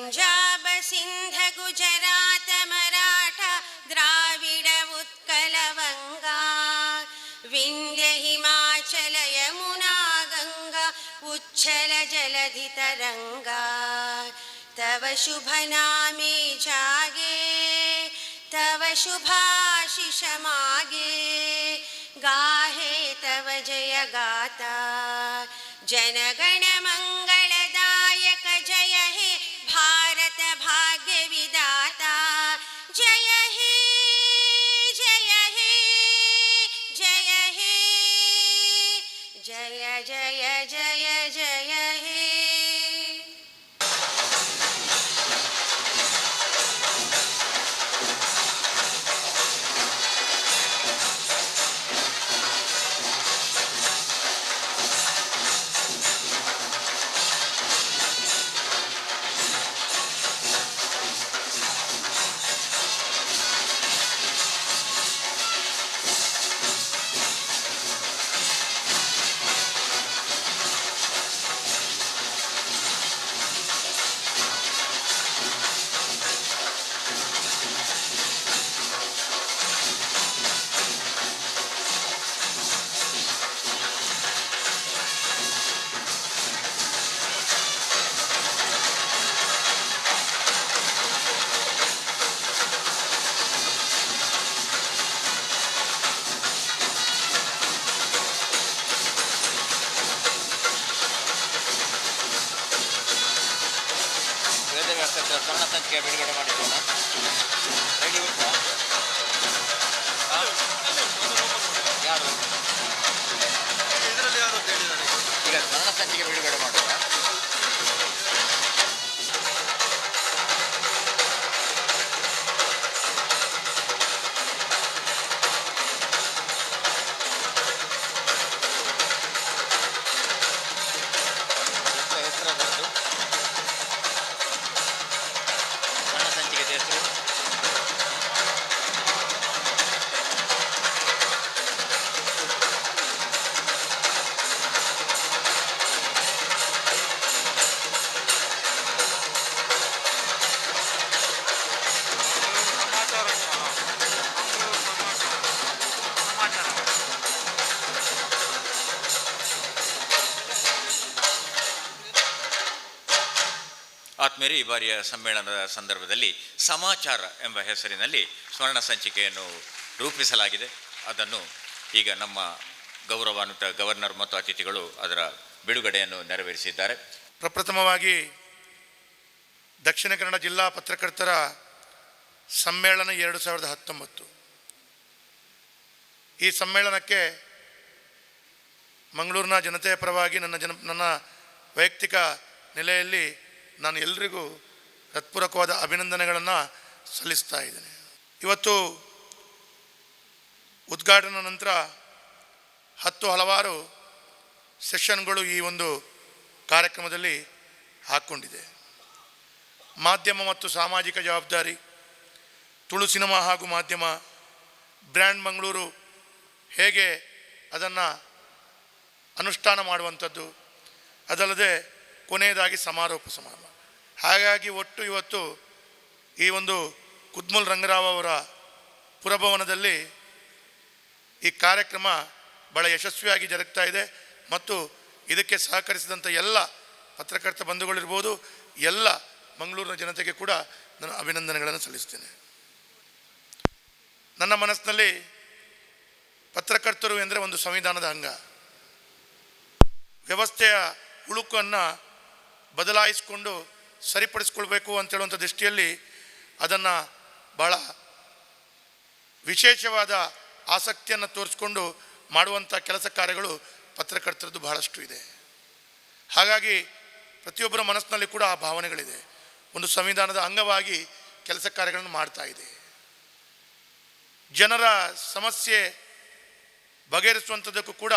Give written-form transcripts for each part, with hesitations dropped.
ಪಂಜಾಬ ಸಿಂಧ ಗುಜರಾತ ಮರಾಠ ದ್ರಾವಿಡ ಉತ್ಕಲ ವಂಗ ವಿಂಧ್ಯ ಹಿಮಾಚಲ ಯಮುನಾ ಗಂಗಾ ಉಚ್ಛಲ ಜಲಧಿ ತರಂಗ ತವ ಶುಭ ನಾಮೆ ಜಾಗೆ ತವ ಶುಭಾಶಿಷ ಮಾಗೆ गाहे तव जय गाता जनगण मंगलदायक जय हे भारत भाग्य विदाता जय हे जय हे जय हे जय जय जय जय हे। ಸ್ವರ್ಣ ಸಂಚಿಕೆ ಬಿಡುಗಡೆ ಮಾಡಿರೋಣ. ರೆಡಿ ಉಂಟಾ? ಯಾರು ಇದರಲ್ಲಿ ಯಾರು ಅಂತ ಹೇಳಿದ್ದಾರೆ? ಈಗ ಸ್ವರ್ಣ ಸಂಚಿಕೆ ಬಿಡುಗಡೆ ಮಾಡೋಣ. ಆತ್ಮೀಯರೇ, ಈ ಬಾರಿಯ ಸಮ್ಮೇಳನದ ಸಂದರ್ಭದಲ್ಲಿ ಸಮಾಚಾರ ಎಂಬ ಹೆಸರಿನಲ್ಲಿ ಸ್ವರ್ಣ ಸಂಚಿಕೆಯನ್ನು ರೂಪಿಸಲಾಗಿದೆ. ಅದನ್ನು ಈಗ ನಮ್ಮ ಗೌರವಾನ್ವಿತ ಗವರ್ನರ್ ಮತ್ತು ಅತಿಥಿಗಳು ಅದರ ಬಿಡುಗಡೆಯನ್ನು ನೆರವೇರಿಸಿದ್ದಾರೆ. ಪ್ರಪ್ರಥಮವಾಗಿ ದಕ್ಷಿಣ ಕನ್ನಡ ಜಿಲ್ಲಾ ಪತ್ರಕರ್ತರ ಸಮ್ಮೇಳನ 2019 ಈ ಸಮ್ಮೇಳನಕ್ಕೆ ಮಂಗಳೂರಿನ ಜನತೆಯ ಪರವಾಗಿ ನನ್ನ ವೈಯಕ್ತಿಕ ನೆಲೆಯಲ್ಲಿ ನಾನು ಎಲ್ರಿಗೂ ಹೃತ್ಪೂರ್ವಕವಾದ ಅಭಿನಂದನೆಗಳನ್ನು ಸಲ್ಲಿಸ್ತಾ ಇದ್ದೇನೆ. ಇವತ್ತು ಉದ್ಘಾಟನಾ ನಂತರ ಹಲವಾರು ಸೆಷನ್ಗಳು ಈ ಒಂದು ಕಾರ್ಯಕ್ರಮದಲ್ಲಿ ಹಾಕ್ಕೊಂಡಿದೆ. ಮಾಧ್ಯಮ ಮತ್ತು ಸಾಮಾಜಿಕ ಜವಾಬ್ದಾರಿ, ತುಳು ಸಿನಿಮಾ ಹಾಗೂ ಮಾಧ್ಯಮ, ಬ್ರ್ಯಾಂಡ್ ಮಂಗಳೂರು ಹೇಗೆ ಅದನ್ನು ಅನುಷ್ಠಾನ ಮಾಡುವಂಥದ್ದು, ಅದಲ್ಲದೆ ಕೊನೆಯದಾಗಿ ಸಮಾರೋಪ ಸಮಾರಂಭ. ಹಾಗಾಗಿ ಒಟ್ಟು ಇವತ್ತು ಈ ಒಂದು ಕುದ್ಮಲ್ ರಂಗರಾವ್ ಅವರ ಪುರಭವನದಲ್ಲಿ ಈ ಕಾರ್ಯಕ್ರಮ ಭಾಳ ಯಶಸ್ವಿಯಾಗಿ ಜರುಗ್ತಾ ಇದೆ. ಮತ್ತು ಇದಕ್ಕೆ ಸಹಕರಿಸಿದಂಥ ಎಲ್ಲ ಪತ್ರಕರ್ತ ಬಂಧುಗಳಿರ್ಬೋದು, ಎಲ್ಲ ಮಂಗಳೂರಿನ ಜನತೆಗೆ ಕೂಡ ನಾನು ಅಭಿನಂದನೆಗಳನ್ನು ಸಲ್ಲಿಸ್ತೇನೆ. ನನ್ನ ಮನಸ್ಸಿನಲ್ಲಿ ಪತ್ರಕರ್ತರು ಎಂದರೆ ಒಂದು ಸಂವಿಧಾನದ ಅಂಗ. ವ್ಯವಸ್ಥೆಯ ಹುಳುಕನ್ನು ಬದಲಾಯಿಸಿಕೊಂಡು ಸರಿಪಡಿಸ್ಕೊಳ್ಬೇಕು ಅಂತೇಳುವಂಥ ದೃಷ್ಟಿಯಲ್ಲಿ ಅದನ್ನು ಭಾಳ ವಿಶೇಷವಾದ ಆಸಕ್ತಿಯನ್ನು ತೋರಿಸ್ಕೊಂಡು ಮಾಡುವಂಥ ಕೆಲಸ ಕಾರ್ಯಗಳು ಪತ್ರಕರ್ತರದ್ದು ಬಹಳಷ್ಟು ಇದೆ. ಹಾಗಾಗಿ ಪ್ರತಿಯೊಬ್ಬರ ಮನಸ್ಸಿನಲ್ಲಿ ಕೂಡ ಆ ಭಾವನೆಗಳಿದೆ. ಒಂದು ಸಂವಿಧಾನದ ಅಂಗವಾಗಿ ಕೆಲಸ ಕಾರ್ಯಗಳನ್ನು ಮಾಡ್ತಾ ಇದೆ. ಜನರ ಸಮಸ್ಯೆ ಬಗೆಹರಿಸುವಂಥದ್ದಕ್ಕೂ ಕೂಡ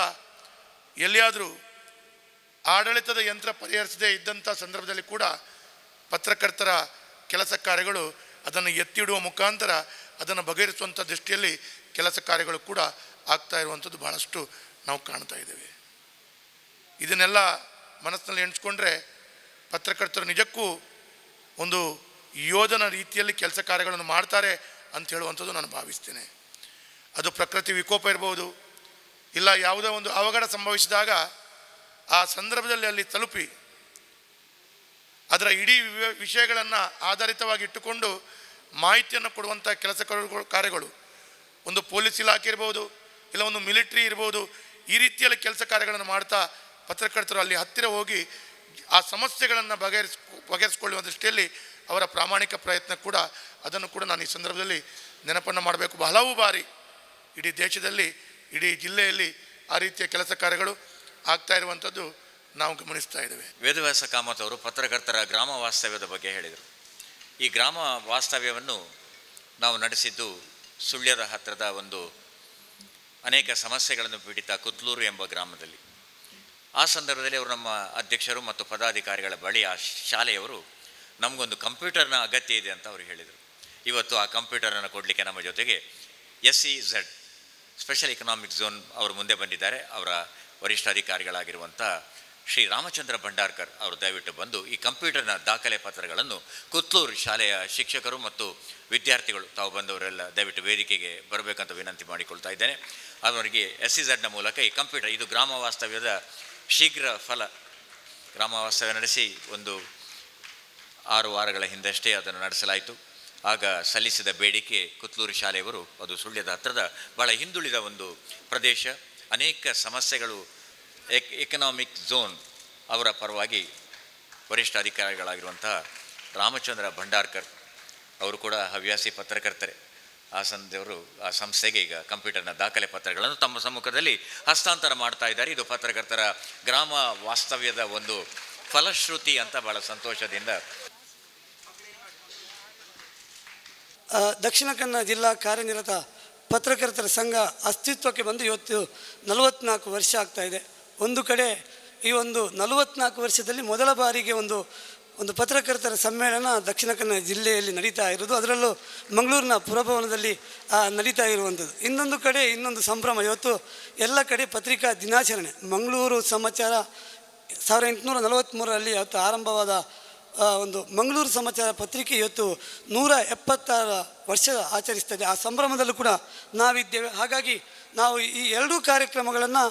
ಎಲ್ಲಿಯಾದರೂ ಆಡಳಿತದ ಯಂತ್ರ ಪರಿಹರಿಸದೇ ಇದ್ದಂಥ ಸಂದರ್ಭದಲ್ಲಿ ಕೂಡ ಪತ್ರಕರ್ತರ ಕೆಲಸ ಕಾರ್ಯಗಳು ಅದನ್ನು ಎತ್ತಿಡುವ ಮುಖಾಂತರ ಅದನ್ನು ಬಗೆಹರಿಸುವಂಥ ದೃಷ್ಟಿಯಲ್ಲಿ ಕೆಲಸ ಕಾರ್ಯಗಳು ಕೂಡ ಆಗ್ತಾ ಇರುವಂಥದ್ದು ಭಾಳಷ್ಟು ನಾವು ಕಾಣ್ತಾ ಇದ್ದೇವೆ. ಇದನ್ನೆಲ್ಲ ಮನಸ್ಸಿನಲ್ಲಿ ಎಣಿಸ್ಕೊಂಡ್ರೆ ಪತ್ರಕರ್ತರು ನಿಜಕ್ಕೂ ಒಂದು ಯೋಧನ ರೀತಿಯಲ್ಲಿ ಕೆಲಸ ಕಾರ್ಯಗಳನ್ನು ಮಾಡ್ತಾರೆ ಅಂತ ಹೇಳುವಂಥದ್ದು ನಾನು ಭಾವಿಸ್ತೇನೆ. ಅದು ಪ್ರಕೃತಿ ವಿಕೋಪ ಇರ್ಬೋದು, ಇಲ್ಲ ಯಾವುದೇ ಒಂದು ಅವಘಡ ಸಂಭವಿಸಿದಾಗ ಆ ಸಂದರ್ಭದಲ್ಲಿ ಅಲ್ಲಿ ತಲುಪಿ ಅದರ ಇಡೀ ವಿಷಯಗಳನ್ನು ಆಧಾರಿತವಾಗಿ ಇಟ್ಟುಕೊಂಡು ಮಾಹಿತಿಯನ್ನು ಕೊಡುವಂಥ ಕೆಲಸ ಕಾರ್ಯಗಳು, ಒಂದು ಪೊಲೀಸ್ ಇಲಾಖೆ ಇರ್ಬೋದು, ಇಲ್ಲ ಒಂದು ಮಿಲಿಟ್ರಿ ಇರ್ಬೋದು, ಈ ರೀತಿಯಲ್ಲಿ ಕೆಲಸ ಕಾರ್ಯಗಳನ್ನು ಮಾಡ್ತಾ ಪತ್ರಕರ್ತರು ಅಲ್ಲಿ ಹತ್ತಿರ ಹೋಗಿ ಆ ಸಮಸ್ಯೆಗಳನ್ನು ಬಗೆಹರಿಸಿಕೊಳ್ಳುವ ದೃಷ್ಟಿಯಲ್ಲಿ ಅವರ ಪ್ರಾಮಾಣಿಕ ಪ್ರಯತ್ನ ಕೂಡ, ಅದನ್ನು ಕೂಡ ನಾನು ಈ ಸಂದರ್ಭದಲ್ಲಿ ನೆನಪನ್ನು ಮಾಡಬೇಕು. ಹಲವು ಬಾರಿ ಇಡೀ ದೇಶದಲ್ಲಿ, ಇಡೀ ಜಿಲ್ಲೆಯಲ್ಲಿ ಆ ರೀತಿಯ ಕೆಲಸ ಕಾರ್ಯಗಳು ಆಗ್ತಾ ಇರುವಂಥದ್ದು ನಾವು ಗಮನಿಸ್ತಾ ಇದ್ದೇವೆ. ವೇದವ್ಯಾಸ ಕಾಮತ್ ಅವರು ಪತ್ರಕರ್ತರ ಗ್ರಾಮ ವಾಸ್ತವ್ಯದ ಬಗ್ಗೆ ಹೇಳಿದರು. ಈ ಗ್ರಾಮ ವಾಸ್ತವ್ಯವನ್ನು ನಾವು ನಡೆಸಿದ್ದು ಸುಳ್ಯದ ಹತ್ತಿರದ ಒಂದು ಅನೇಕ ಸಮಸ್ಯೆಗಳನ್ನು ಪೀಡಿತ ಕುತ್ಲೂರು ಎಂಬ ಗ್ರಾಮದಲ್ಲಿ. ಆ ಸಂದರ್ಭದಲ್ಲಿ ಅವರು ನಮ್ಮ ಅಧ್ಯಕ್ಷರು ಮತ್ತು ಪದಾಧಿಕಾರಿಗಳ ಬಳಿ ಆ ಶಾಲೆಯವರು ನಮಗೊಂದು ಕಂಪ್ಯೂಟರ್ನ ಅಗತ್ಯ ಇದೆ ಅಂತ ಅವರು ಹೇಳಿದರು. ಇವತ್ತು ಆ ಕಂಪ್ಯೂಟರನ್ನು ಕೊಡಲಿಕ್ಕೆ ನಮ್ಮ ಜೊತೆಗೆ SEZ ಸ್ಪೆಷಲ್ ಎಕನಾಮಿಕ್ ಝೋನ್ ಅವರು ಮುಂದೆ ಬಂದಿದ್ದಾರೆ. ಅವರ ವರಿಷ್ಠಾಧಿಕಾರಿಗಳಾಗಿರುವಂಥ ಶ್ರೀ ರಾಮಚಂದ್ರ ಭಂಡಾರ್ಕರ್ ಅವರು ದಯವಿಟ್ಟು ಬಂದು ಈ ಕಂಪ್ಯೂಟರ್ನ ದಾಖಲೆ ಪತ್ರಗಳನ್ನು ಕುತ್ಲೂರು ಶಾಲೆಯ ಶಿಕ್ಷಕರು ಮತ್ತು ವಿದ್ಯಾರ್ಥಿಗಳು ತಾವು ಬಂದವರೆಲ್ಲ ದಯವಿಟ್ಟು ವೇದಿಕೆಗೆ ಬರಬೇಕಂತ ವಿನಂತಿ ಮಾಡಿಕೊಳ್ತಾ ಇದ್ದೇನೆ. ಅವರಿಗೆ SEZನ ಮೂಲಕ ಈ ಕಂಪ್ಯೂಟರ್, ಇದು ಗ್ರಾಮ ವಾಸ್ತವ್ಯದ ಶೀಘ್ರ ಫಲ. ಗ್ರಾಮ ವಾಸ್ತವ್ಯ ನಡೆಸಿ ಒಂದು 6 ವಾರಗಳ ಹಿಂದಷ್ಟೇ ಅದನ್ನು ನಡೆಸಲಾಯಿತು. ಆಗ ಸಲ್ಲಿಸಿದ ಬೇಡಿಕೆ ಕುತ್ಲೂರು ಶಾಲೆಯವರು, ಅದು ಸುಳ್ಯದ ಹತ್ತಿರದ ಭಾಳ ಹಿಂದುಳಿದ ಒಂದು ಪ್ರದೇಶ, ಅನೇಕ ಸಮಸ್ಯೆಗಳು, ಎಕನಾಮಿಕ್ ಝೋನ್, ಅವರ ಪರವಾಗಿ ವರಿಷ್ಠಾಧಿಕಾರಿಗಳಾಗಿರುವಂತಹ ರಾಮಚಂದ್ರ ಭಂಡಾರ್ಕರ್ ಅವರು ಕೂಡ ಹವ್ಯಾಸಿ ಪತ್ರಕರ್ತರೆ. ಆ ಸಂಸ್ಥೆಗೆ ಈಗ ಕಂಪ್ಯೂಟರ್ನ ದಾಖಲೆ ಪತ್ರಗಳನ್ನು ತಮ್ಮ ಸಮ್ಮುಖದಲ್ಲಿ ಹಸ್ತಾಂತರ ಮಾಡ್ತಾ ಇದ್ದಾರೆ. ಇದು ಪತ್ರಕರ್ತರ ಗ್ರಾಮ ವಾಸ್ತವ್ಯದ ಒಂದು ಫಲಶ್ರುತಿ ಅಂತ ಭಾಳ ಸಂತೋಷದಿಂದ. ದಕ್ಷಿಣ ಕನ್ನಡ ಜಿಲ್ಲಾ ಕಾರ್ಯನಿರತ ಪತ್ರಕರ್ತರ ಸಂಘ ಅಸ್ತಿತ್ವಕ್ಕೆ ಬಂದು ಇವತ್ತು 44 ವರ್ಷ ಆಗ್ತಾ ಇದೆ. ಒಂದು ಕಡೆ ಈ ಒಂದು 44 ವರ್ಷದಲ್ಲಿ ಮೊದಲ ಬಾರಿಗೆ ಒಂದು ಪತ್ರಕರ್ತರ ಸಮ್ಮೇಳನ ದಕ್ಷಿಣ ಕನ್ನಡ ಜಿಲ್ಲೆಯಲ್ಲಿ ನಡೀತಾ ಇರೋದು, ಅದರಲ್ಲೂ ಮಂಗಳೂರಿನ ಪುರಭವನದಲ್ಲಿ ನಡೀತಾ ಇರುವಂಥದ್ದು. ಇನ್ನೊಂದು ಕಡೆ ಇನ್ನೊಂದು ಸಂಭ್ರಮ, ಇವತ್ತು ಎಲ್ಲ ಕಡೆ ಪತ್ರಿಕಾ ದಿನಾಚರಣೆ. ಮಂಗಳೂರು ಸಮಾಚಾರ 1843ರಲ್ಲಿ ಇವತ್ತು ಆರಂಭವಾದ ಒಂದು ಮಂಗಳೂರು ಸಮಾಚಾರ ಪತ್ರಿಕೆ ಇವತ್ತು 176 ವರ್ಷ ಆಚರಿಸ್ತದೆ. ಆ ಸಂಭ್ರಮದಲ್ಲೂ ಕೂಡ ನಾವಿದ್ದೇವೆ. ಹಾಗಾಗಿ ನಾವು ಈ ಎರಡೂ ಕಾರ್ಯಕ್ರಮಗಳನ್ನು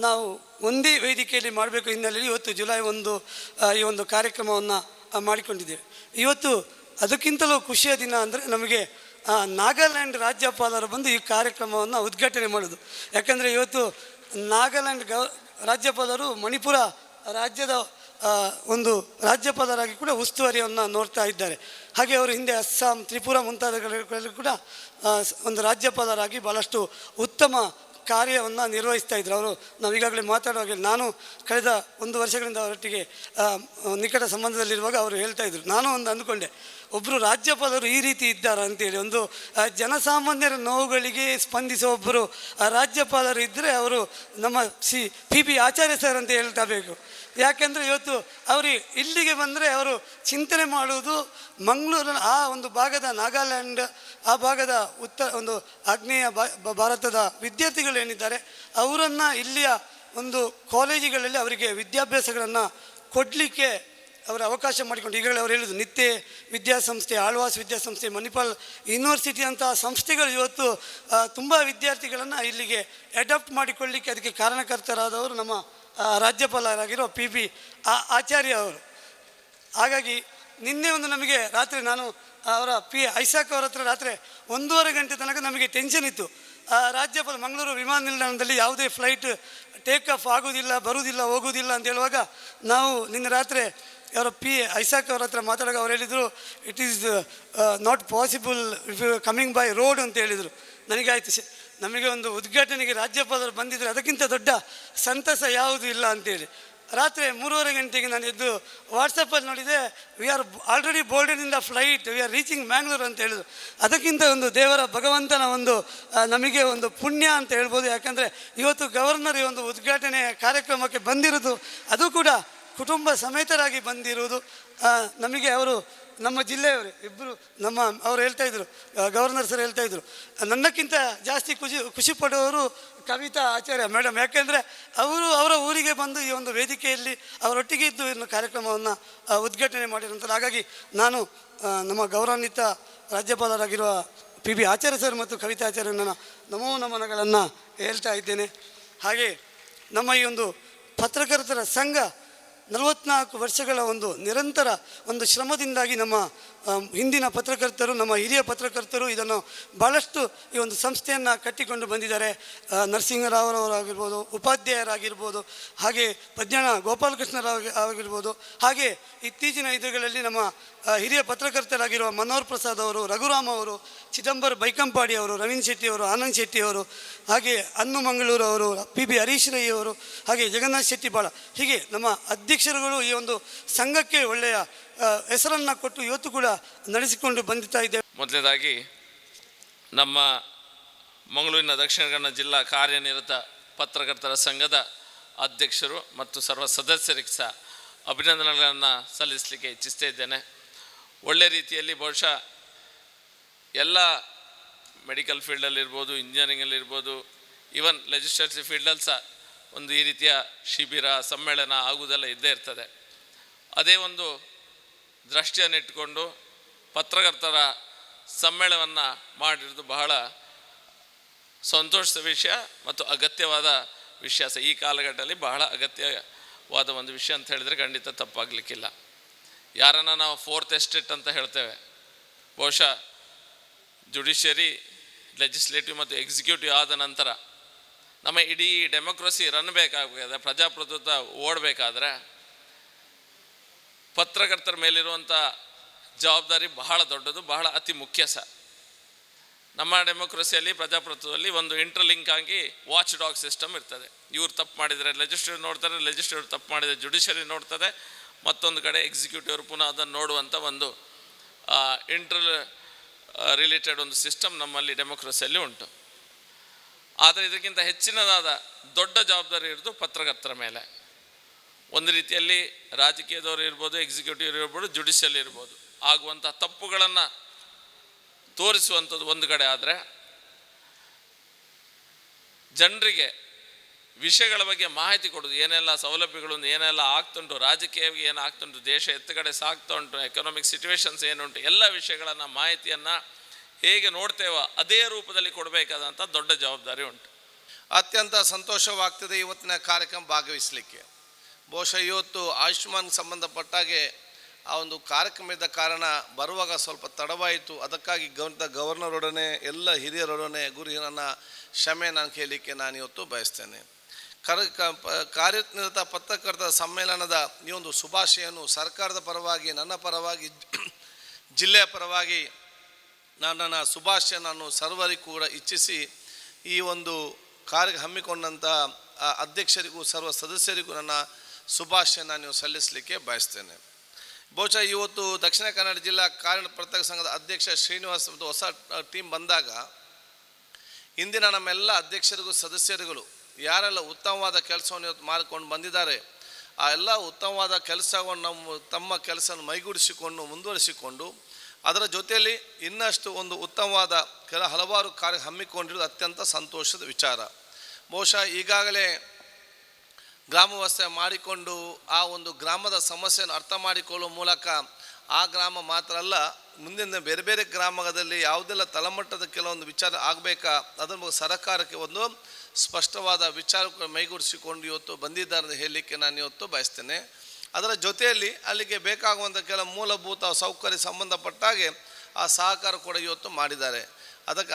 ನಾವು ಒಂದೇ ವೇದಿಕೆಯಲ್ಲಿ ಮಾಡಬೇಕು ಹಿನ್ನೆಲೆಯಲ್ಲಿ ಇವತ್ತು ಜುಲೈ 1 ಈ ಒಂದು ಕಾರ್ಯಕ್ರಮವನ್ನು ಮಾಡಿಕೊಂಡಿದ್ದೇವೆ. ಇವತ್ತು ಅದಕ್ಕಿಂತಲೂ ಖುಷಿಯ ದಿನ ಅಂದರೆ ನಮಗೆ ನಾಗಾಲ್ಯಾಂಡ್ ರಾಜ್ಯಪಾಲರು ಬಂದು ಈ ಕಾರ್ಯಕ್ರಮವನ್ನು ಉದ್ಘಾಟನೆ ಮಾಡೋದು. ಯಾಕಂದರೆ ಇವತ್ತು ನಾಗಾಲ್ಯಾಂಡ್ ರಾಜ್ಯಪಾಲರು ಮಣಿಪುರ ರಾಜ್ಯದ ಒಂದು ರಾಜ್ಯಪಾಲರಾಗಿ ಕೂಡ ಉಸ್ತುವಾರಿಯನ್ನು ನೋಡ್ತಾ ಇದ್ದಾರೆ. ಹಾಗೆ ಅವರು ಹಿಂದೆ ಅಸ್ಸಾಂ, ತ್ರಿಪುರ ಮುಂತಾದಗಳಲ್ಲಿ ಕೂಡ ಒಂದು ರಾಜ್ಯಪಾಲರಾಗಿ ಭಾಳಷ್ಟು ಉತ್ತಮ ಕಾರ್ಯವನ್ನು ನಿರ್ವಹಿಸ್ತಾ ಇದ್ರು. ಅವರು ನಾವು ಈಗಾಗಲೇ ಮಾತಾಡುವಾಗ ನಾನು ಕಳೆದ 1 ವರ್ಷಗಳಿಂದ ಅವರೊಟ್ಟಿಗೆ ನಿಕಟ ಸಂಬಂಧದಲ್ಲಿರುವಾಗ ಅವರು ಹೇಳ್ತಾ ಇದ್ರು. ನಾನು ಒಂದು ಅಂದ್ಕೊಂಡೆ, ಒಬ್ಬರು ರಾಜ್ಯಪಾಲರು ಈ ರೀತಿ ಇದ್ದಾರೆ ಅಂತೇಳಿ. ಒಂದು ಜನಸಾಮಾನ್ಯರ ನೋವುಗಳಿಗೆ ಸ್ಪಂದಿಸುವ ಒಬ್ಬರು ರಾಜ್ಯಪಾಲರು ಇದ್ದರೆ ಅವರು ನಮ್ಮ PB ಆಚಾರ್ಯ ಸರ್ ಅಂತ ಹೇಳ್ತಾ ಬೇಕು. ಯಾಕೆಂದರೆ ಇವತ್ತು ಅವರು ಇಲ್ಲಿಗೆ ಬಂದರೆ ಅವರು ಚಿಂತನೆ ಮಾಡುವುದು ಮಂಗಳೂರಿನ ಆ ಒಂದು ಭಾಗದ ನಾಗಾಲ್ಯಾಂಡ್, ಆ ಭಾಗದ ಒಂದು ಆಗ್ನೇಯ ಭಾರತದ ವಿದ್ಯಾರ್ಥಿಗಳೇನಿದ್ದಾರೆ ಅವರನ್ನು ಇಲ್ಲಿಯ ಒಂದು ಕಾಲೇಜುಗಳಲ್ಲಿ ಅವರಿಗೆ ವಿದ್ಯಾಭ್ಯಾಸಗಳನ್ನು ಕೊಡಲಿಕ್ಕೆ ಅವರ ಅವಕಾಶ ಮಾಡಿಕೊಂಡು, ಈಗಾಗಲೇ ಅವರು ಹೇಳಿದ್ರು ನಿತ್ಯ ವಿದ್ಯಾಸಂಸ್ಥೆ, ಆಳ್ವಾಸ್ ವಿದ್ಯಾಸಂಸ್ಥೆ, ಮಣಿಪಾಲ್ ಯೂನಿವರ್ಸಿಟಿ ಅಂತಹ ಸಂಸ್ಥೆಗಳು ಇವತ್ತು ತುಂಬ ವಿದ್ಯಾರ್ಥಿಗಳನ್ನು ಇಲ್ಲಿಗೆ ಅಡಾಪ್ಟ್ ಮಾಡಿಕೊಳ್ಳಲಿಕ್ಕೆ ಅದಕ್ಕೆ ಕಾರಣಕರ್ತರಾದವರು ನಮ್ಮ ರಾಜ್ಯಪಾಲರಾಗಿರೋ PB ಆಚಾರ್ಯ ಅವರು. ಹಾಗಾಗಿ ನಿನ್ನೆ ಒಂದು ನಮಗೆ ರಾತ್ರಿ ನಾನು ಅವರ ಐಸಾಕ್ ಅವರ ಹತ್ರ ರಾತ್ರಿ 1:30 ಗಂಟೆ ತನಕ ನಮಗೆ ಟೆನ್ಷನ್ ಇತ್ತು. ರಾಜ್ಯಪಾಲ ಮಂಗಳೂರು ವಿಮಾನ ನಿಲ್ದಾಣದಲ್ಲಿ ಯಾವುದೇ ಫ್ಲೈಟ್ ಟೇಕ್ ಆಫ್ ಆಗೋದಿಲ್ಲ, ಬರುವುದಿಲ್ಲ, ಹೋಗುವುದಿಲ್ಲ ಅಂತ ಹೇಳುವಾಗ ನಾವು ನಿನ್ನೆ ರಾತ್ರಿ ಅವರ ಐಸಾಕ್ ಅವರ ಹತ್ರ ಮಾತಾಡುವಾಗ ಅವ್ರು ಹೇಳಿದರು, it is not possible if you coming by road ಅಂತ ಹೇಳಿದರು. ನನಗಾಯ್ತು, ನಮಗೆ ಒಂದು ಉದ್ಘಾಟನೆಗೆ ರಾಜ್ಯಪಾಲರು ಬಂದಿದ್ದರೆ ಅದಕ್ಕಿಂತ ದೊಡ್ಡ ಸಂತಸ ಯಾವುದೂ ಇಲ್ಲ ಅಂತೇಳಿ. ರಾತ್ರಿ 3:30 ಗಂಟೆಗೆ ನಾನು ಎದ್ದು ವಾಟ್ಸಪ್ಪಲ್ಲಿ ನೋಡಿದೆ, we are already boarded in the flight, we are reaching Mangalore ಅಂತ ಹೇಳಿದ್ರು. ಅದಕ್ಕಿಂತ ಒಂದು ದೇವರ ಭಗವಂತನ ಒಂದು ನಮಗೆ ಒಂದು ಪುಣ್ಯ ಅಂತ ಹೇಳ್ಬೋದು. ಯಾಕಂದರೆ ಇವತ್ತು ಗವರ್ನರ್ ಈ ಒಂದು ಉದ್ಘಾಟನೆ ಕಾರ್ಯಕ್ರಮಕ್ಕೆ ಬಂದಿರೋದು, ಅದು ಕೂಡ ಕುಟುಂಬ ಸಮೇತರಾಗಿ ಬಂದಿರುವುದು. ನಮಗೆ ಅವರು ನಮ್ಮ ಜಿಲ್ಲೆಯವರು ಇಬ್ಬರು ಅವ್ರು ಹೇಳ್ತಾ ಇದ್ರು, ಗವರ್ನರ್ ಸರ್ ಹೇಳ್ತಾ ಇದ್ರು, ನನ್ನಕ್ಕಿಂತ ಜಾಸ್ತಿ ಖುಷಿ ಪಡುವವರು ಕವಿತಾ ಆಚಾರ್ಯ ಮೇಡಮ್. ಯಾಕೆಂದರೆ ಅವರ ಊರಿಗೆ ಬಂದು ಈ ಒಂದು ವೇದಿಕೆಯಲ್ಲಿ ಅವರೊಟ್ಟಿಗೆ ಇದ್ದು ಇನ್ನು ಕಾರ್ಯಕ್ರಮವನ್ನು ಉದ್ಘಾಟನೆ ಮಾಡಿರುವಂಥದ್ದು. ಹಾಗಾಗಿ ನಾನು ನಮ್ಮ ಗೌರವಾನ್ವಿತ ರಾಜ್ಯಪಾಲರಾಗಿರುವ PB ಆಚಾರ್ಯ ಸರ್ ಮತ್ತು ಕವಿತಾ ಆಚಾರ್ಯನ ನಮೋ ನಮನಗಳನ್ನು ಹೇಳ್ತಾ ಇದ್ದೇನೆ. ಹಾಗೆ ನಮ್ಮ ಈ ಒಂದು ಪತ್ರಕರ್ತರ ಸಂಘ 44 ವರ್ಷಗಳ ಒಂದು ನಿರಂತರ ಒಂದು ಶ್ರಮದಿಂದಾಗಿ ನಮ್ಮ ಹಿಂದಿನ ಪತ್ರಕರ್ತರು, ನಮ್ಮ ಹಿರಿಯ ಪತ್ರಕರ್ತರು ಇದನ್ನು ಭಾಳಷ್ಟು ಈ ಒಂದು ಸಂಸ್ಥೆಯನ್ನು ಕಟ್ಟಿಕೊಂಡು ಬಂದಿದ್ದಾರೆ. ನರಸಿಂಹರಾವ್ರವರಾಗಿರ್ಬೋದು, ಉಪಾಧ್ಯಾಯರಾಗಿರ್ಬೋದು, ಹಾಗೆ ಪ್ರಜ್ಞಾನ ಗೋಪಾಲಕೃಷ್ಣರಾವ್ ಆಗಿರ್ಬೋದು, ಹಾಗೆ ಇತ್ತೀಚಿನ ದಿನಗಳಲ್ಲಿ ನಮ್ಮ ಹಿರಿಯ ಪತ್ರಕರ್ತರಾಗಿರುವ ಮನೋಹರ್ ಪ್ರಸಾದ್ ಅವರು, ರಘುರಾಮ್ ಅವರು, ಚಿದಂಬರ ಬೈಕಂಪಾಡಿ ಅವರು, ರವೀಂದ್ರ ಶೆಟ್ಟಿ ಅವರು, ಆನಂದ್ ಶೆಟ್ಟಿ ಅವರು, ಹಾಗೆ ಅನ್ನು ಮಂಗಳೂರು ಅವರು, PB ಹರೀಶ್ ರೈ ಅವರು, ಹಾಗೆ ಜಗನ್ನಾಥ್ ಶೆಟ್ಟಿ ಬಾಳ, ಹೀಗೆ ನಮ್ಮ ಅಧ್ಯಕ್ಷರುಗಳು ಈ ಒಂದು ಸಂಘಕ್ಕೆ ಒಳ್ಳೆಯ ಹೆಸರನ್ನು ಕೊಟ್ಟು ಇವತ್ತು ಕೂಡ ನಡೆಸಿಕೊಂಡು ಬಂದಿತಾ ಇದ್ದೇವೆ. ಮೊದಲನೇದಾಗಿ ನಮ್ಮ ಮಂಗಳೂರಿನ ದಕ್ಷಿಣ ಕನ್ನಡ ಜಿಲ್ಲಾ ಕಾರ್ಯನಿರತ ಪತ್ರಕರ್ತರ ಸಂಘದ ಅಧ್ಯಕ್ಷರು ಮತ್ತು ಸರ್ವ ಸದಸ್ಯರಿಗೆ ಸಹ ಅಭಿನಂದನೆಗಳನ್ನು ಸಲ್ಲಿಸಲಿಕ್ಕೆ ಇಚ್ಛಿಸ್ತಾ ಇದ್ದೇನೆ. ಒಳ್ಳೆ ರೀತಿಯಲ್ಲಿ ಬಹುಶಃ ಎಲ್ಲ ಮೆಡಿಕಲ್ ಫೀಲ್ಡಲ್ಲಿರ್ಬೋದು, ಇಂಜಿನಿಯರಿಂಗಲ್ಲಿರ್ಬೋದು, ಈವನ್ ಲೆಜಿಸ್ಲೇಟಿವ್ ಫೀಲ್ಡಲ್ಲಿ ಸಹ ಒಂದು ಈ ರೀತಿಯ ಶಿಬಿರ ಸಮ್ಮೇಳನ ಆಗುವುದೆಲ್ಲ ಇದ್ದೇ ಇರ್ತದೆ. ಅದೇ ಒಂದು ದೃಷ್ಟಿಯನ್ನಿಟ್ಟುಕೊಂಡು ಪತ್ರಕರ್ತರ ಸಮ್ಮೇಳನವನ್ನು ಮಾಡಿರೋದು ಬಹಳ ಸಂತೋಷದ ವಿಷಯ ಮತ್ತು ಅಗತ್ಯವಾದ ವಿಷಯ. ಈ ಕಾಲಘಟ್ಟದಲ್ಲಿ ಬಹಳ ಅಗತ್ಯವಾದ ಒಂದು ವಿಷಯ ಅಂತ ಹೇಳಿದರೆ ಖಂಡಿತ ತಪ್ಪಾಗಲಿಕ್ಕಿಲ್ಲ. ಯಾರನ್ನು ನಾವು ಫೋರ್ತ್ ಎಸ್ಟೇಟ್ ಅಂತ ಹೇಳ್ತೇವೆ, ಬಹುಶಃ ಜುಡಿಷಿಯರಿ, ಲೆಜಿಸ್ಲೇಟಿವ್ ಮತ್ತು ಎಕ್ಸಿಕ್ಯೂಟಿವ್ ಆದ ನಂತರ ನಮ್ಮ ಇಡೀ ಡೆಮೋಕ್ರಸಿ ರನ್ ಬೇಕಾಗಬೇಕಾದ್ರೆ, ಪ್ರಜಾಪ್ರಭುತ್ವ ಓಡಬೇಕಾದ್ರೆ ಪತ್ರಕರ್ತರ ಮೇಲಿರುವಂಥ ಜವಾಬ್ದಾರಿ ಬಹಳ ದೊಡ್ಡದು, ಬಹಳ ಅತಿ ಮುಖ್ಯ ಸಹ. ನಮ್ಮ ಡೆಮೋಕ್ರಸಿಯಲ್ಲಿ, ಪ್ರಜಾಪ್ರಭುತ್ವದಲ್ಲಿ ಒಂದು ಇಂಟರ್ಲಿಂಕ್ ಆಗಿ ವಾಚ್ ಡಾಗ್ ಸಿಸ್ಟಮ್ ಇರ್ತದೆ. ಇವ್ರು ತಪ್ಪು ಮಾಡಿದರೆ ಲೆಜಿಸ್ಲೇಟಿವ್ ನೋಡ್ತಾರೆ, ಲೆಜಿಸ್ಲೇಟಿವ್ ತಪ್ಪು ಮಾಡಿದರೆ ಜುಡಿಷಿಯರಿ ನೋಡ್ತದೆ, ಮತ್ತೊಂದು ಕಡೆ ಎಕ್ಸಿಕ್ಯೂಟಿವ್ ಪುನಃ ಅದನ್ನು ನೋಡುವಂಥ ಒಂದು ರಿಲೇಟೆಡ್ ಒಂದು ಸಿಸ್ಟಮ್ ನಮ್ಮಲ್ಲಿ ಡೆಮೋಕ್ರಸಿಯಲ್ಲಿ ಉಂಟು. ಆದರೆ ಇದಕ್ಕಿಂತ ಹೆಚ್ಚಿನದಾದ ದೊಡ್ಡ ಜವಾಬ್ದಾರಿ ಇರೋದು ಪತ್ರಕರ್ತರ ಮೇಲೆ. ಒಂದು ರೀತಿಯಲ್ಲಿ ರಾಜಕೀಯದವರು ಇರ್ಬೋದು, ಎಕ್ಸಿಕ್ಯೂಟಿವ್ ಇರ್ಬೋದು, ಜುಡಿಷಿಯಲ್ ಇರ್ಬೋದು, ಆಗುವಂಥ ತಪ್ಪುಗಳನ್ನು ತೋರಿಸುವಂಥದ್ದು ಒಂದು ಕಡೆ ಆದರೆ, ಜನರಿಗೆ ವಿಷಯಗಳ ಬಗ್ಗೆ ಮಾಹಿತಿ ಕೊಡೋದು, ಏನೆಲ್ಲ ಸೌಲಭ್ಯಗಳು, ಏನೆಲ್ಲ ಆಗ್ತುಂಟು, ರಾಜಕೀಯವಾಗಿ ಏನು ಆಗ್ತುಂಟು, ದೇಶ ಎತ್ತ ಕಡೆ ಸಾಗ್ತಾ ಉಂಟು, ಎಕನಾಮಿಕ್ ಸಿಚುವೇಶನ್ಸ್ ಏನುಂಟು, ಎಲ್ಲ ವಿಷಯಗಳನ್ನು, ಮಾಹಿತಿಯನ್ನು ಹೇಗೆ ನೋಡ್ತೇವೋ ಅದೇ ರೂಪದಲ್ಲಿ ಕೊಡಬೇಕಾದಂಥ ದೊಡ್ಡ ಜವಾಬ್ದಾರಿ ಉಂಟು. ಅತ್ಯಂತ ಸಂತೋಷವಾಗ್ತದೆ ಇವತ್ತಿನ ಕಾರ್ಯಕ್ರಮ ಭಾಗವಹಿಸಲಿಕ್ಕೆ. ಬಹುಶಃ ಇವತ್ತು ಆಯುಷ್ಮಾನ್ಗೆ ಸಂಬಂಧಪಟ್ಟಾಗೆ ಆ ಒಂದು ಕಾರ್ಯಕ್ರಮ ಇದ್ದ ಕಾರಣ ಬರುವಾಗ ಸ್ವಲ್ಪ ತಡವಾಯಿತು. ಅದಕ್ಕಾಗಿ ಗವರ್ನರೊಡನೆ ಎಲ್ಲ ಹಿರಿಯರೊಡನೆ ನನ್ನ ಕ್ಷಮೆ ನಾನು ಕೇಳಲಿಕ್ಕೆ ನಾನು ಇವತ್ತು ಬಯಸ್ತೇನೆ. ಕಾರ್ಯನಿರತ ಪತ್ರಕರ್ತರ ಸಮ್ಮೇಳನದ ಈ ಒಂದು ಶುಭಾಶಯನ್ನು ಸರ್ಕಾರದ ಪರವಾಗಿ, ನನ್ನ ಪರವಾಗಿ, ಜಿಲ್ಲೆಯ ಪರವಾಗಿ ನನ್ನ ಶುಭಾಶಯ ನಾನು ಸರ್ವರಿಗೂ ಕೂಡ ಇಚ್ಛಿಸಿ ಈ ಒಂದು ಕಾರ್ಯ ಹಮ್ಮಿಕೊಂಡಂಥ ಅಧ್ಯಕ್ಷರಿಗೂ ಸರ್ವ ಸದಸ್ಯರಿಗೂ ನನ್ನ ಶುಭಾಶಯ ನಾನು ಸಲ್ಲಿಸಲಿಕ್ಕೆ ಬಯಸ್ತೇನೆ. ಬಹುಶಃ ಇವತ್ತು ದಕ್ಷಿಣ ಕನ್ನಡ ಜಿಲ್ಲಾ ಪತ್ರಕರ್ತರ ಸಂಘದ ಅಧ್ಯಕ್ಷ ಶ್ರೀನಿವಾಸ್ ಮತ್ತು ಹೊಸ ಟೀಮ್ ಬಂದಾಗ ಇಂದಿನ ನಮ್ಮೆಲ್ಲ ಅಧ್ಯಕ್ಷರಿಗೂ ಸದಸ್ಯರುಗಳು ಯಾರೆಲ್ಲ ಉತ್ತಮವಾದ ಕೆಲಸವನ್ನು ಇವತ್ತು ಮಾಡಿಕೊಂಡು ಬಂದಿದ್ದಾರೆ, ಆ ಎಲ್ಲ ಉತ್ತಮವಾದ ಕೆಲಸವನ್ನು ತಮ್ಮ ಕೆಲಸವನ್ನು ಮೈಗೂಡಿಸಿಕೊಂಡು ಮುಂದುವರಿಸಿಕೊಂಡು ಅದರ ಜೊತೆಯಲ್ಲಿ ಇನ್ನಷ್ಟು ಒಂದು ಉತ್ತಮವಾದ ಹಲವಾರು ಕಾರ್ಯ ಹಮ್ಮಿಕೊಂಡಿರುವುದು ಅತ್ಯಂತ ಸಂತೋಷದ ವಿಚಾರ. ಬಹುಶಃ ಈಗಾಗಲೇ ಗ್ರಾಮ ವ್ಯವಸ್ಥೆ ಮಾಡಿಕೊಂಡು ಆ ಒಂದು ಗ್ರಾಮದ ಸಮಸ್ಯೆಯನ್ನು ಅರ್ಥ ಮಾಡಿಕೊಳ್ಳುವ ಮೂಲಕ ಆ ಗ್ರಾಮ ಮಾತ್ರ ಅಲ್ಲ, ಮುಂದಿನ ಬೇರೆ ಬೇರೆ ಗ್ರಾಮದಲ್ಲಿ ಯಾವುದೆಲ್ಲ ತಳಮಟ್ಟದ ಕೆಲವೊಂದು ವಿಚಾರ ಆಗಬೇಕಾ ಅದನ್ನು ಸರ್ಕಾರಕ್ಕೆ ಒಂದು ಸ್ಪಷ್ಟವಾದ ವಿಚಾರ ಮೈಗೂಡಿಸಿಕೊಂಡು ಇವತ್ತು ಬಂದಿದ್ದಾರೆ ಅಂತ ಹೇಳಲಿಕ್ಕೆ ನಾನು ಇವತ್ತು ಬಯಸ್ತೇನೆ. ಅದರ ಜೊತೆಯಲ್ಲಿ ಅಲ್ಲಿಗೆ ಬೇಕಾಗುವಂಥ ಕೆಲ ಮೂಲಭೂತ ಸೌಕರ್ಯ ಸಂಬಂಧಪಟ್ಟಾಗೆ ಆ ಸಹಕಾರ ಕೂಡ ಇವತ್ತು ಮಾಡಿದ್ದಾರೆ.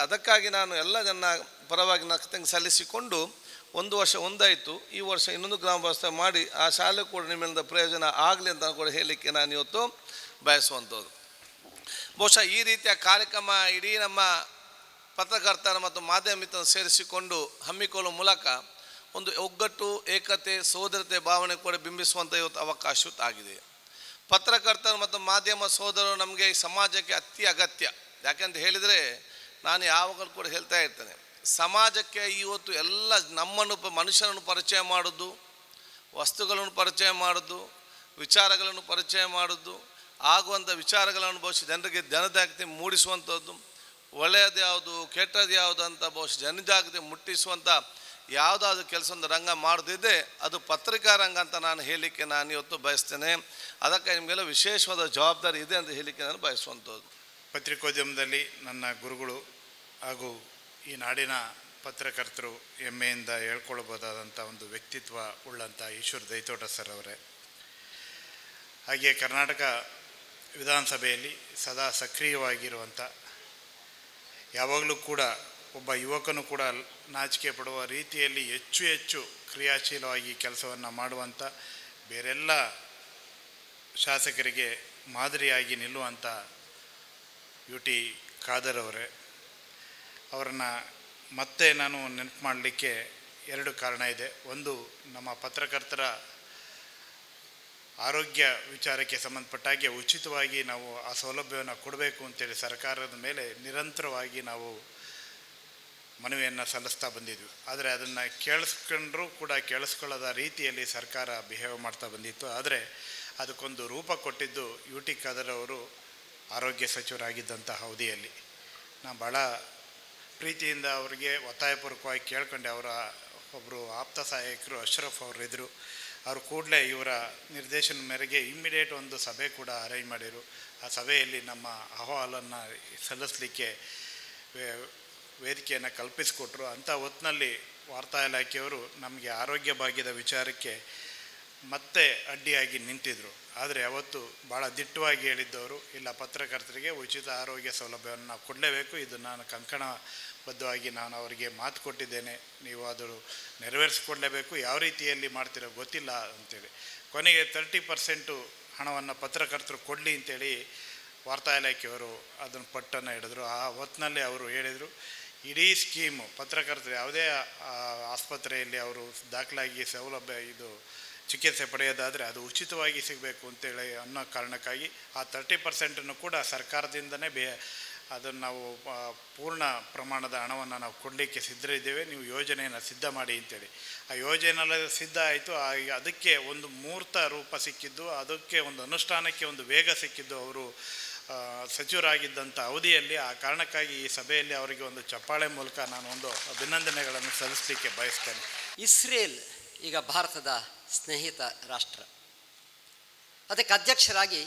ಅದಕ್ಕಾಗಿ ನಾನು ಎಲ್ಲ ಜನ ಪರವಾಗಿ ನಾನು ಸಲ್ಲಿಸಿಕೊಂಡು ಒಂದು ವರ್ಷ ಒಂದಾಯಿತು, ಈ ವರ್ಷ ಇನ್ನೊಂದು ಗ್ರಾಮ ವ್ಯವಸ್ಥೆ ಮಾಡಿ ಆ ಶಾಲೆ ಕೂಡ ನಿಮ್ಮಿಂದ ಪ್ರಯೋಜನ ಆಗಲಿ ಅಂತ ಕೂಡ ಹೇಳಲಿಕ್ಕೆ ನಾನು ಇವತ್ತು ಬಯಸುವಂಥದ್ದು. ಬಹುಶಃ ಈ ರೀತಿಯ ಕಾರ್ಯಕ್ರಮ ಇಡೀ ನಮ್ಮ ಪತ್ರಕರ್ತರ ಮತ್ತು ಮಾಧ್ಯಮ ಮಿತ್ರರನ್ನು ಸೇರಿಸಿಕೊಂಡು ಹಮ್ಮಿಕೊಳ್ಳುವ ಮೂಲಕ ಒಂದು ಒಗ್ಗಟ್ಟು, ಏಕತೆ, ಸೋದರತೆ ಭಾವನೆ ಕೂಡ ಬಿಂಬಿಸುವಂಥ ಇವತ್ತು ಅವಕಾಶ ಆಗಿದೆ. ಪತ್ರಕರ್ತರು ಮತ್ತು ಮಾಧ್ಯಮ ಸೋದರರು ನಮಗೆ ಸಮಾಜಕ್ಕೆ ಅತಿ ಅಗತ್ಯ. ಯಾಕೆಂತ ಹೇಳಿದರೆ ನಾನು ಯಾವಾಗಲೂ ಕೂಡ ಹೇಳ್ತಾ ಇರ್ತೇನೆ, ಸಮಾಜಕ್ಕೆ ಇವತ್ತು ಎಲ್ಲ ನಮ್ಮನ್ನು ಮನುಷ್ಯರನ್ನು ಪರಿಚಯ ಮಾಡೋದು, ವಸ್ತುಗಳನ್ನು ಪರಿಚಯ ಮಾಡೋದು, ವಿಚಾರಗಳನ್ನು ಪರಿಚಯ ಮಾಡೋದು, ಆಗುವಂಥ ವಿಚಾರಗಳನ್ನು ಬಹುಶಃ ಜನರಿಗೆ ಜನಜಾಗೃತಿ ಮೂಡಿಸುವಂಥದ್ದು, ಒಳ್ಳೆಯದು ಯಾವುದು ಕೆಟ್ಟದ್ದು ಯಾವುದು ಅಂತ ಬಹುಶಃ ಜನಜಾಗೃತಿ ಮುಟ್ಟಿಸುವಂಥ ಯಾವುದಾದ್ರೂ ಕೆಲಸವನ್ನು ರಂಗ ಮಾಡದಿದ್ದರೆ ಅದು ಪತ್ರಿಕಾ ರಂಗ ಅಂತ ನಾನು ಹೇಳಲಿಕ್ಕೆ ನಾನು ಇವತ್ತು ಬಯಸ್ತೇನೆ. ಅದಕ್ಕೆ ನಿಮಗೆಲ್ಲ ವಿಶೇಷವಾದ ಜವಾಬ್ದಾರಿ ಇದೆ ಅಂತ ಹೇಳಲಿಕ್ಕೆ ನಾನು ಬಯಸುವಂಥದ್ದು. ಪತ್ರಿಕೋದ್ಯಮದಲ್ಲಿ ನನ್ನ ಗುರುಗಳು ಹಾಗೂ ಈ ನಾಡಿನ ಪತ್ರಕರ್ತರು ಹೆಮ್ಮೆಯಿಂದ ಹೇಳ್ಕೊಳ್ಬೋದಾದಂಥ ಒಂದು ವ್ಯಕ್ತಿತ್ವ ಉಳ್ಳಂಥ ಈಶ್ವರ್ ದೈತೋಟ ಸರ್ ಅವರೇ. ಹಾಗೆ ಕರ್ನಾಟಕ ವಿಧಾನಸಭೆಯಲ್ಲಿ ಸದಾ ಸಕ್ರಿಯವಾಗಿರುವಂಥ, ಯಾವಾಗಲೂ ಕೂಡ ಒಬ್ಬ ಯುವಕನು ಕೂಡ ನಾಚಿಕೆ ಪಡುವ ರೀತಿಯಲ್ಲಿ ಹೆಚ್ಚು ಕ್ರಿಯಾಶೀಲವಾಗಿ ಕೆಲಸವನ್ನು ಮಾಡುವಂಥ, ಬೇರೆಲ್ಲ ಶಾಸಕರಿಗೆ ಮಾದರಿಯಾಗಿ ನಿಲ್ಲುವಂಥ UT ಖಾದರ್ ಅವರೇ. ಅವರನ್ನು ಮತ್ತೆ ನಾನು ನೆನಪು ಮಾಡಲಿಕ್ಕೆ 2 ಕಾರಣ ಇದೆ. ಒಂದು, ನಮ್ಮ ಪತ್ರಕರ್ತರ ಆರೋಗ್ಯ ವಿಚಾರಕ್ಕೆ ಸಂಬಂಧಪಟ್ಟಾಗೆ ಉಚಿತವಾಗಿ ನಾವು ಆ ಸೌಲಭ್ಯವನ್ನು ಕೊಡಬೇಕು ಅಂತೇಳಿ ಸರ್ಕಾರದ ಮೇಲೆ ನಿರಂತರವಾಗಿ ನಾವು ಮನವಿಯನ್ನು ಸಲ್ಲಿಸ್ತಾ ಬಂದಿದ್ವಿ. ಆದರೆ ಅದನ್ನು ಕೇಳಿಸ್ಕೊಂಡ್ರೂ ಕೂಡ ಕೇಳಿಸ್ಕೊಳ್ಳೋದ ರೀತಿಯಲ್ಲಿ ಸರ್ಕಾರ ಬಿಹೇವ್ ಮಾಡ್ತಾ ಬಂದಿತ್ತು. ಆದರೆ ಅದಕ್ಕೊಂದು ರೂಪ ಕೊಟ್ಟಿದ್ದು UT ಖಾದರ್ ಅವರು ಆರೋಗ್ಯ ಸಚಿವರಾಗಿದ್ದಂಥ ಅವಧಿಯಲ್ಲಿ. ನಾನು ಭಾಳ ಪ್ರೀತಿಯಿಂದ ಅವರಿಗೆ ಒತ್ತಾಯಪೂರ್ವಕವಾಗಿ ಕೇಳ್ಕೊಂಡೆ. ಅವರ ಒಬ್ಬರು ಆಪ್ತ ಸಹಾಯಕರು ಅಶ್ರಫ್ ಅವರಿದ್ದರು. ಅವರು ಕೂಡಲೇ ಇವರ ನಿರ್ದೇಶನ ಮೇರೆಗೆ ಇಮ್ಮಿಡಿಯೇಟ್ ಒಂದು ಸಭೆ ಕೂಡ ಅರೇಂಜ್ ಮಾಡಿದರು. ಆ ಸಭೆಯಲ್ಲಿ ನಮ್ಮ ಅಹವಾಲನ್ನು ಸಲ್ಲಿಸಲಿಕ್ಕೆ ವೇದಿಕೆಯನ್ನು ಕಲ್ಪಿಸಿಕೊಟ್ರು. ಅಂಥ ಹೊತ್ತಿನಲ್ಲಿ ವಾರ್ತಾ ಇಲಾಖೆಯವರು ನಮಗೆ ಆರೋಗ್ಯ ಭಾಗ್ಯದ ವಿಚಾರಕ್ಕೆ ಮತ್ತೆ ಅಡ್ಡಿಯಾಗಿ ನಿಂತಿದ್ದರು. ಆದರೆ ಅವತ್ತು ಭಾಳ ದಿಟ್ಟವಾಗಿ ಹೇಳಿದ್ದವರು, ಇಲ್ಲ, ಪತ್ರಕರ್ತರಿಗೆ ಉಚಿತ ಆರೋಗ್ಯ ಸೌಲಭ್ಯವನ್ನು ನಾವು ಕೊಡಲೇಬೇಕು, ಇದು ನಾನು ಕಂಕಣಬದ್ಧವಾಗಿ ನಾನು ಅವರಿಗೆ ಮಾತು ಕೊಟ್ಟಿದ್ದೇನೆ, ನೀವು ಅದು ನೆರವೇರಿಸಿಕೊಡಲೇಬೇಕು, ಯಾವ ರೀತಿಯಲ್ಲಿ ಮಾಡ್ತಿರೋ ಗೊತ್ತಿಲ್ಲ ಅಂತೇಳಿ. ಕೊನೆಗೆ 30% ಹಣವನ್ನು ಪತ್ರಕರ್ತರು ಕೊಡಲಿ ಅಂತೇಳಿ ವಾರ್ತಾ ಇಲಾಖೆಯವರು ಅದನ್ನು ಪಟ್ಟನ್ನು ಹಿಡಿದ್ರು. ಆ ಹೊತ್ತಿನಲ್ಲಿ ಅವರು ಹೇಳಿದರು, ಇಡೀ ಸ್ಕೀಮು ಪತ್ರಕರ್ತರು ಯಾವುದೇ ಆಸ್ಪತ್ರೆಯಲ್ಲಿ ಅವರು ದಾಖಲಾಗಿ ಸೌಲಭ್ಯ ಚಿಕಿತ್ಸೆ ಪಡೆಯೋದಾದರೆ ಅದು ಉಚಿತವಾಗಿ ಸಿಗಬೇಕು ಅಂತೇಳಿ ಅನ್ನೋ ಕಾರಣಕ್ಕಾಗಿ ಆ 30% ಕೂಡ ಸರ್ಕಾರದಿಂದನೇ ಅದನ್ನು ನಾವು ಪೂರ್ಣ ಪ್ರಮಾಣದ ಹಣವನ್ನು ನಾವು ಕೊಡಲಿಕ್ಕೆ ಸಿದ್ಧರಿದ್ದೇವೆ, ನೀವು ಯೋಜನೆಯನ್ನು ಸಿದ್ಧ ಮಾಡಿ ಅಂತೇಳಿ. ಆ ಯೋಜನೆ ಸಿದ್ಧ ಆಯಿತು. ಅದಕ್ಕೆ ಒಂದು ಮೂರ್ತ ರೂಪ ಸಿಕ್ಕಿದ್ದು, ಅದಕ್ಕೆ ಒಂದು ಅನುಷ್ಠಾನಕ್ಕೆ ಒಂದು ವೇಗ ಸಿಕ್ಕಿದ್ದು ಅವರು ಸಚಿವರಾಗಿದ್ದಂಥ ಅವಧಿಯಲ್ಲಿ. ಆ ಕಾರಣಕ್ಕಾಗಿ ಈ ಸಭೆಯಲ್ಲಿ ಅವರಿಗೆ ಒಂದು ಚಪ್ಪಾಳೆ ಮೂಲಕ ನಾನು ಒಂದು ಅಭಿನಂದನೆಗಳನ್ನು ಸಲ್ಲಿಸಲಿಕ್ಕೆ ಬಯಸ್ತೇನೆ. ಇಸ್ರೇಲ್ ಈಗ ಭಾರತದ ಸ್ನೇಹಿತ ರಾಷ್ಟ್ರ. ಅದಕ್ಕೆ ಅಧ್ಯಕ್ಷರಾಗಿ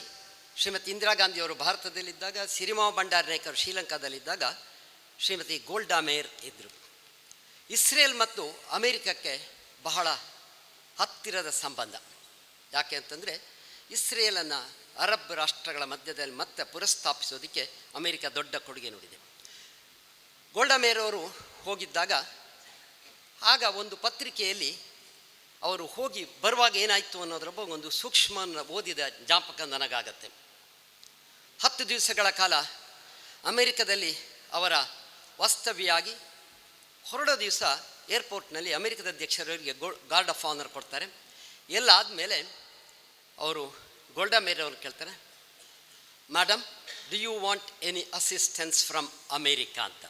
ಶ್ರೀಮತಿ ಇಂದಿರಾ ಗಾಂಧಿಯವರು ಭಾರತದಲ್ಲಿದ್ದಾಗ, ಸಿರಿಮಾವ್ ಬಂಡಾರನಾಯಕರು ಶ್ರೀಲಂಕಾದಲ್ಲಿದ್ದಾಗ ಶ್ರೀಮತಿ ಗೋಲ್ಡಾ ಮೇರ್ ಇದ್ದರು. ಇಸ್ರೇಲ್ ಮತ್ತು ಅಮೇರಿಕಕ್ಕೆ ಬಹಳ ಹತ್ತಿರದ ಸಂಬಂಧ. ಯಾಕೆ ಅಂತಂದರೆ ಇಸ್ರೇಲನ್ನು ಅರಬ್ ರಾಷ್ಟ್ರಗಳ ಮಧ್ಯದಲ್ಲಿ ಮತ್ತೆ ಪುನಃಸ್ಥಾಪಿಸೋದಕ್ಕೆ ಅಮೇರಿಕ ದೊಡ್ಡ ಕೊಡುಗೆ ನೀಡಿದೆ. ಗೋಲ್ಡಾ ಮೇರ್ ಅವರು ಹೋಗಿದ್ದಾಗ ಆಗ ಒಂದು ಪತ್ರಿಕೆಯಲ್ಲಿ ಅವರು ಹೋಗಿ ಬರುವಾಗ ಏನಾಯಿತು ಅನ್ನೋದ್ರ ಬಗ್ಗೆ ಒಂದು ಸೂಕ್ಷ್ಮ ಓದಿದ ಜ್ಞಾಪಕ ನನಗಾಗತ್ತೆ. 10 ದಿವಸಗಳ ಕಾಲ ಅಮೇರಿಕದಲ್ಲಿ ಅವರ ವಾಸ್ತವ್ಯಾಗಿ ಹೊರಡೋ ದಿವಸ ಏರ್ಪೋರ್ಟ್ನಲ್ಲಿ ಅಮೇರಿಕದ ಅಧ್ಯಕ್ಷರಿಗೆ ಗಾರ್ಡ್ ಆಫ್ ಆನರ್ ಕೊಡ್ತಾರೆ. ಎಲ್ಲ ಆದಮೇಲೆ ಅವರು ಗೋಲ್ಡಾ ಮೇರ್ ಅವರು ಕೇಳ್ತಾರೆ, madam, do you want any assistance from America ಅಂತ.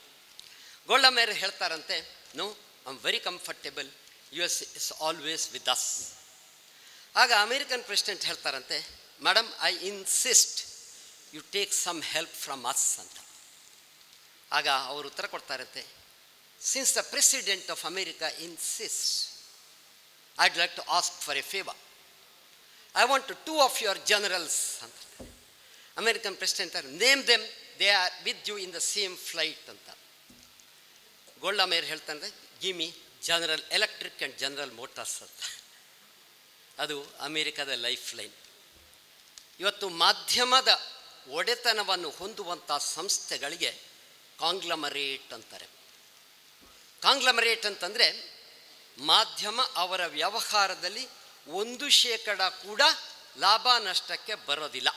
ಗೋಲ್ಡಾ ಮೇರ್ ಹೇಳ್ತಾರಂತೆ, no, I am very comfortable, US is always with us. ಆಗ ಅಮೇರಿಕನ್ ಪ್ರೆಸಿಡೆಂಟ್ ಹೇಳ್ತಾರಂತೆ, madam, I insist you take some help from us ಅಂತ. ಆಗ ಅವರು ಉತ್ತರ ಕೊಡ್ತಾರಂತೆ, since the president of America insist, I'd like to ask for a favour. I want 2 of your generals ಅಂತ. American president name them, they R with you in the same flight ಅಂತ. Golda Meir ಹೇಳ್ತಾನೆ, give me General Electric and General Motors ಅಂತ. ಅದು ಅಮೇರಿಕದ life line. ಇವತ್ತು ಮಾಧ್ಯಮದ ಒಡೆತನವನ್ನು ಹೊಂದುವಂಥ ಸಂಸ್ಥೆಗಳಿಗೆ ಕಾಂಗ್ಲಮರೇಟ್ ಅಂತಾರೆ. ಕಾಂಗ್ಲಮರೇಟ್ ಅಂತಂದರೆ ಮಾಧ್ಯಮ ಅವರ ವ್ಯವಹಾರದಲ್ಲಿ 1% ಕೂಡ ಲಾಭ ನಷ್ಟಕ್ಕೆ ಬರೋದಿಲ್ಲ.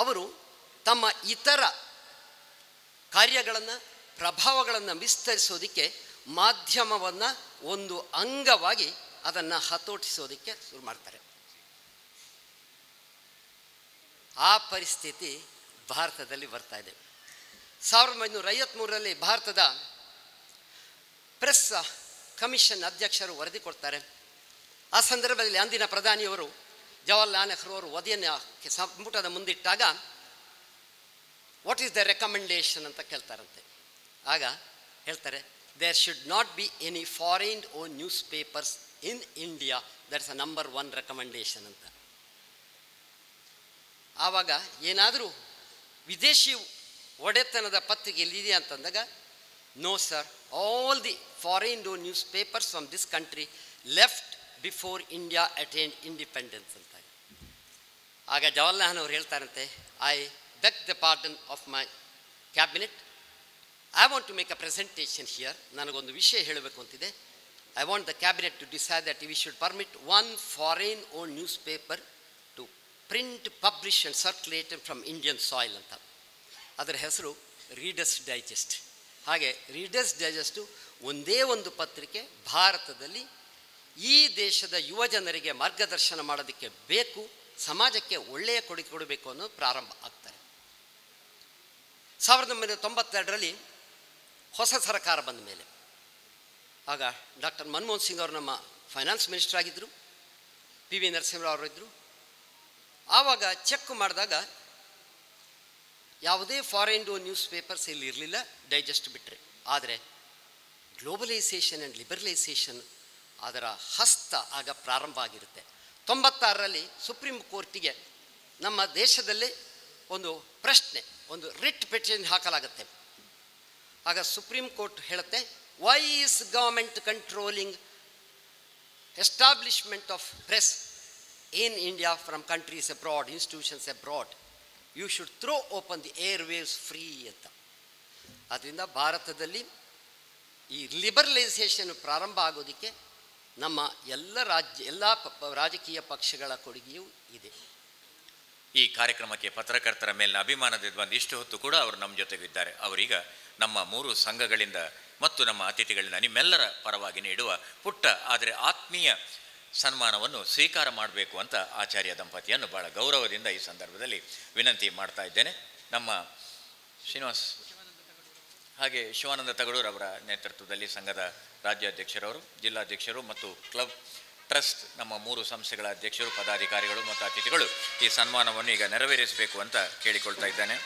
ಅವರು ತಮ್ಮ ಇತರ ಕಾರ್ಯಗಳನ್ನು, ಪ್ರಭಾವಗಳನ್ನು ವಿಸ್ತರಿಸೋದಕ್ಕೆ ಮಾಧ್ಯಮವನ್ನು ಒಂದು ಅಂಗವಾಗಿ ಅದನ್ನು ಹತೋಟಿಸೋದಕ್ಕೆ ಶುರು ಮಾಡ್ತಾರೆ. ಆ ಪರಿಸ್ಥಿತಿ ಭಾರತದಲ್ಲಿ ಬರ್ತಾ ಇದೆ. 1953ರಲ್ಲಿ ಭಾರತದ ಪ್ರೆಸ್ ಕಮಿಷನ್ ಅಧ್ಯಕ್ಷರು ವರದಿ ಕೊಡ್ತಾರೆ. ಆ ಸಂದರ್ಭದಲ್ಲಿ ಅಂದಿನ ಪ್ರಧಾನಿಯವರು ಜವಾಹರ್ಲಾಲ್ ನೆಹರು ಅವರು ವರದಿಯನ್ನು ಸಂಪುಟದ ಮುಂದಿಟ್ಟಾಗ ವಾಟ್ ಈಸ್ ದ ರೆಕಮೆಂಡೇಶನ್ ಅಂತ ಕೇಳ್ತಾರಂತೆ. ಆಗ ಹೇಳ್ತಾರೆ, there should not be any foreign own newspapers in India, that's a number 1 recommendation ಅಂತ. ಆವಾಗ ಏನಾದರೂ ವಿದೇಶಿ ಒಡೆತನದ ಪತ್ರಿಕೆಯಲ್ಲಿ ಇದೆ ಅಂತಂದಾಗ, no sir, all the foreign own newspapers from this country left before India attained independence ಅಂತ. ಆಗ ಜವಾಹರ್ಲಾಲ್ ನೆಹರು ಅವರು ಹೇಳ್ತಾರಂತೆ, I beg the pardon of my cabinet, I want to make a presentation here. ನನಗೊಂದು ವಿಷಯ ಹೇಳಬೇಕು ಅಂತಿದೆ. I want the cabinet to decide that we should permit 1 foreign own newspaper to print, publish and circulate from Indian soil ಅಂತ. ಅದರ ಹೆಸರು Reader's Digest. ಹಾಗೆ Reader's Digest ಒಂದೇ ಒಂದು ಪತ್ರಿಕೆ ಭಾರತದಲ್ಲಿ ಈ ದೇಶದ ಯುವ ಜನರಿಗೆ ಮಾರ್ಗದರ್ಶನ ಮಾಡೋದಕ್ಕೆ ಬೇಕು, ಸಮಾಜಕ್ಕೆ ಒಳ್ಳೆಯ ಕೊಡುಗೆ ಕೊಡಬೇಕು ಅನ್ನೋದು ಪ್ರಾರಂಭ ಆಗ್ತಾರೆ. 1992ರಲ್ಲಿ ಹೊಸ ಸರ್ಕಾರ ಬಂದ ಮೇಲೆ, ಆಗ ಡಾಕ್ಟರ್ ಮನಮೋಹನ್ ಸಿಂಗ್ ಅವರು ನಮ್ಮ ಫೈನಾನ್ಸ್ ಮಿನಿಸ್ಟರ್ ಆಗಿದ್ದರು, ಪಿ ವಿ ನರಸಿಂಹರಾವ್ ಅವರು ಇದ್ದರು. ಆವಾಗ ಚೆಕ್ ಮಾಡಿದಾಗ ಯಾವುದೇ ಫಾರಿನ್ ನ್ಯೂಸ್ ಪೇಪರ್ಸ್ ಇಲ್ಲಿ ಇರಲಿಲ್ಲ, ಡೈಜೆಸ್ಟ್ ಬಿಟ್ಟರೆ. ಆದರೆ ಗ್ಲೋಬಲೈಸೇಷನ್ ಆ್ಯಂಡ್ ಲಿಬರಲೈಸೇಷನ್ ಅದರ ಹಸ್ತ ಆಗ ಪ್ರಾರಂಭ ಆಗಿರುತ್ತೆ. 96ರಲ್ಲಿ ಸುಪ್ರೀಂ ಕೋರ್ಟಿಗೆ ನಮ್ಮ ದೇಶದಲ್ಲೇ ಒಂದು ಪ್ರಶ್ನೆ, ಒಂದು ರಿಟ್ ಪಿಟಿಷನ್ ಹಾಕಲಾಗುತ್ತೆ. ಆಗ ಸುಪ್ರೀಂ ಕೋರ್ಟ್ ಹೇಳುತ್ತೆ, why is government controlling establishment of press in India from countries abroad, institutions abroad, you should throw open the air waves free ಅಂತ. ಆದ್ದರಿಂದ ಭಾರತದಲ್ಲಿ ಈ ಲಿಬರಲೈಸೇಷನ್ ಪ್ರಾರಂಭ ಆಗೋದಕ್ಕೆ ನಮ್ಮ ಎಲ್ಲ ರಾಜಕೀಯ ಪಕ್ಷಗಳ ಕೊಡುಗೆಯೂ ಇದೆ. ಈ ಕಾರ್ಯಕ್ರಮಕ್ಕೆ ಪತ್ರಕರ್ತರ ಮೇಲಿನ ಅಭಿಮಾನದಿಂದ ಬಂದು ಇಷ್ಟು ಹೊತ್ತು ಕೂಡ ಅವರು ನಮ್ಮ ಜೊತೆಗಿದ್ದಾರೆ. ಅವರೀಗ ನಮ್ಮ 3 ಸಂಘಗಳಿಂದ ಮತ್ತು ನಮ್ಮ ಅತಿಥಿಗಳಿಂದ ನಿಮ್ಮೆಲ್ಲರ ಪರವಾಗಿ ನೀಡುವ ಪುಟ್ಟ ಆದರೆ ಆತ್ಮೀಯ ಸನ್ಮಾನವನ್ನು ಸ್ವೀಕಾರ ಮಾಡಬೇಕು ಅಂತ ಆಚಾರ್ಯ ದಂಪತಿಯನ್ನು ಬಹಳ ಗೌರವದಿಂದ ಈ ಸಂದರ್ಭದಲ್ಲಿ ವಿನಂತಿ ಮಾಡ್ತಾ ಇದ್ದೇನೆ. ನಮ್ಮ ಶ್ರೀನಿವಾಸ್ ಹಾಗೆ ಶಿವಾನಂದ ತಗಡೂರು ಅವರ ನೇತೃತ್ವದಲ್ಲಿ ಸಂಘದ ರಾಜ್ಯಾಧ್ಯಕ್ಷರವರು, ಜಿಲ್ಲಾಧ್ಯಕ್ಷರು ಮತ್ತು ಕ್ಲಬ್ ಟ್ರಸ್ಟ್, ನಮ್ಮ 3 ಸಂಸ್ಥೆಗಳ ಅಧ್ಯಕ್ಷರು, ಪದಾಧಿಕಾರಿಗಳು ಮತ್ತು ಅತಿಥಿಗಳು ಈ ಸನ್ಮಾನವನ್ನು ಈಗ ನೆರವೇರಿಸಬೇಕು ಅಂತ ಕೇಳಿಕೊಳ್ತಾ ಇದ್ದೇನೆ.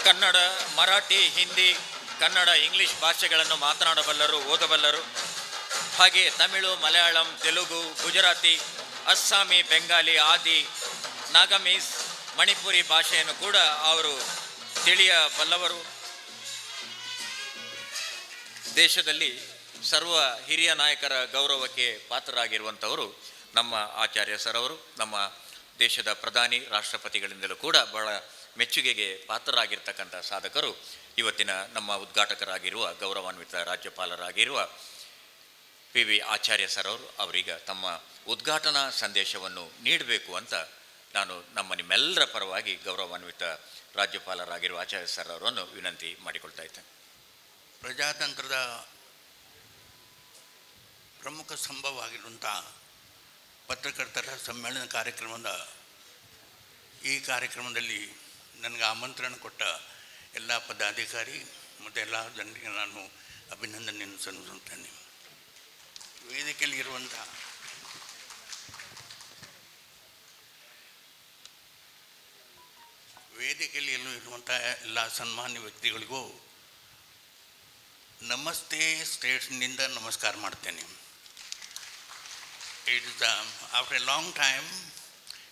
ಕನ್ನಡ, ಮರಾಠಿ, ಹಿಂದಿ, ಕನ್ನಡ, ಇಂಗ್ಲಿಷ್ ಭಾಷೆಗಳನ್ನು ಮಾತನಾಡಬಲ್ಲರು, ಓದಬಲ್ಲರು. ಹಾಗೆ ತಮಿಳು, ಮಲಯಾಳಂ, ತೆಲುಗು, ಗುಜರಾತಿ, ಅಸ್ಸಾಮಿ, ಬೆಂಗಾಲಿ, ಆದಿ, ನಾಗಮೀಸ್, ಮಣಿಪುರಿ ಭಾಷೆಯನ್ನು ಕೂಡ ಅವರು ತಿಳಿಯಬಲ್ಲವರು. ದೇಶದಲ್ಲಿ ಸರ್ವ ಹಿರಿಯ ನಾಯಕರ ಗೌರವಕ್ಕೆ ಪಾತ್ರರಾಗಿರುವಂಥವರು ನಮ್ಮ ಆಚಾರ್ಯ ಸರ್ ಅವರು. ನಮ್ಮ ದೇಶದ ಪ್ರಧಾನಿ, ರಾಷ್ಟ್ರಪತಿಗಳಿಂದಲೂ ಕೂಡ ಬಹಳ ಮೆಚ್ಚುಗೆಗೆ ಪಾತ್ರರಾಗಿರ್ತಕ್ಕಂಥ ಸಾಧಕರು ಇವತ್ತಿನ ನಮ್ಮ ಉದ್ಘಾಟಕರಾಗಿರುವ, ಗೌರವಾನ್ವಿತ ರಾಜ್ಯಪಾಲರಾಗಿರುವ ಪಿ ವಿ ಆಚಾರ್ಯ ಸರ್ ಅವರು. ಅವರೀಗ ತಮ್ಮ ಉದ್ಘಾಟನಾ ಸಂದೇಶವನ್ನು ನೀಡಬೇಕು ಅಂತ ನಾನು ನಮ್ಮ ನಿಮ್ಮೆಲ್ಲರ ಪರವಾಗಿ ಗೌರವಾನ್ವಿತ ರಾಜ್ಯಪಾಲರಾಗಿರುವ ಆಚಾರ್ಯ ಸರ್ ಅವರನ್ನು ವಿನಂತಿ ಮಾಡಿಕೊಳ್ತಾ ಇದ್ದೇನೆ. ಪ್ರಜಾತಂತ್ರದ ಪ್ರಮುಖ ಸ್ತಂಭವಾಗಿರುವಂಥ ಪತ್ರಕರ್ತರ ಸಮ್ಮೇಳನ ಕಾರ್ಯಕ್ರಮದ ಈ ಕಾರ್ಯಕ್ರಮದಲ್ಲಿ ನನಗೆ ಆಮಂತ್ರಣ ಕೊಟ್ಟ ಎಲ್ಲ ಪದಾಧಿಕಾರಿ ಮತ್ತು ಎಲ್ಲ ಜನರಿಗೆ ನಾನು ಅಭಿನಂದನೆಯನ್ನು ಸಲ್ಲಿಸುತ್ತೇನೆ. ವೇದಿಕೆಯಲ್ಲಿ ಇರುವಂಥ ಎಲ್ಲ ಸನ್ಮಾನ್ಯ ವ್ಯಕ್ತಿಗಳಿಗೂ ನಮಸ್ತೆ ಸ್ಟೇಟ್ಸ್ನಿಂದ ನಮಸ್ಕಾರ ಮಾಡ್ತೇನೆ. After a long time,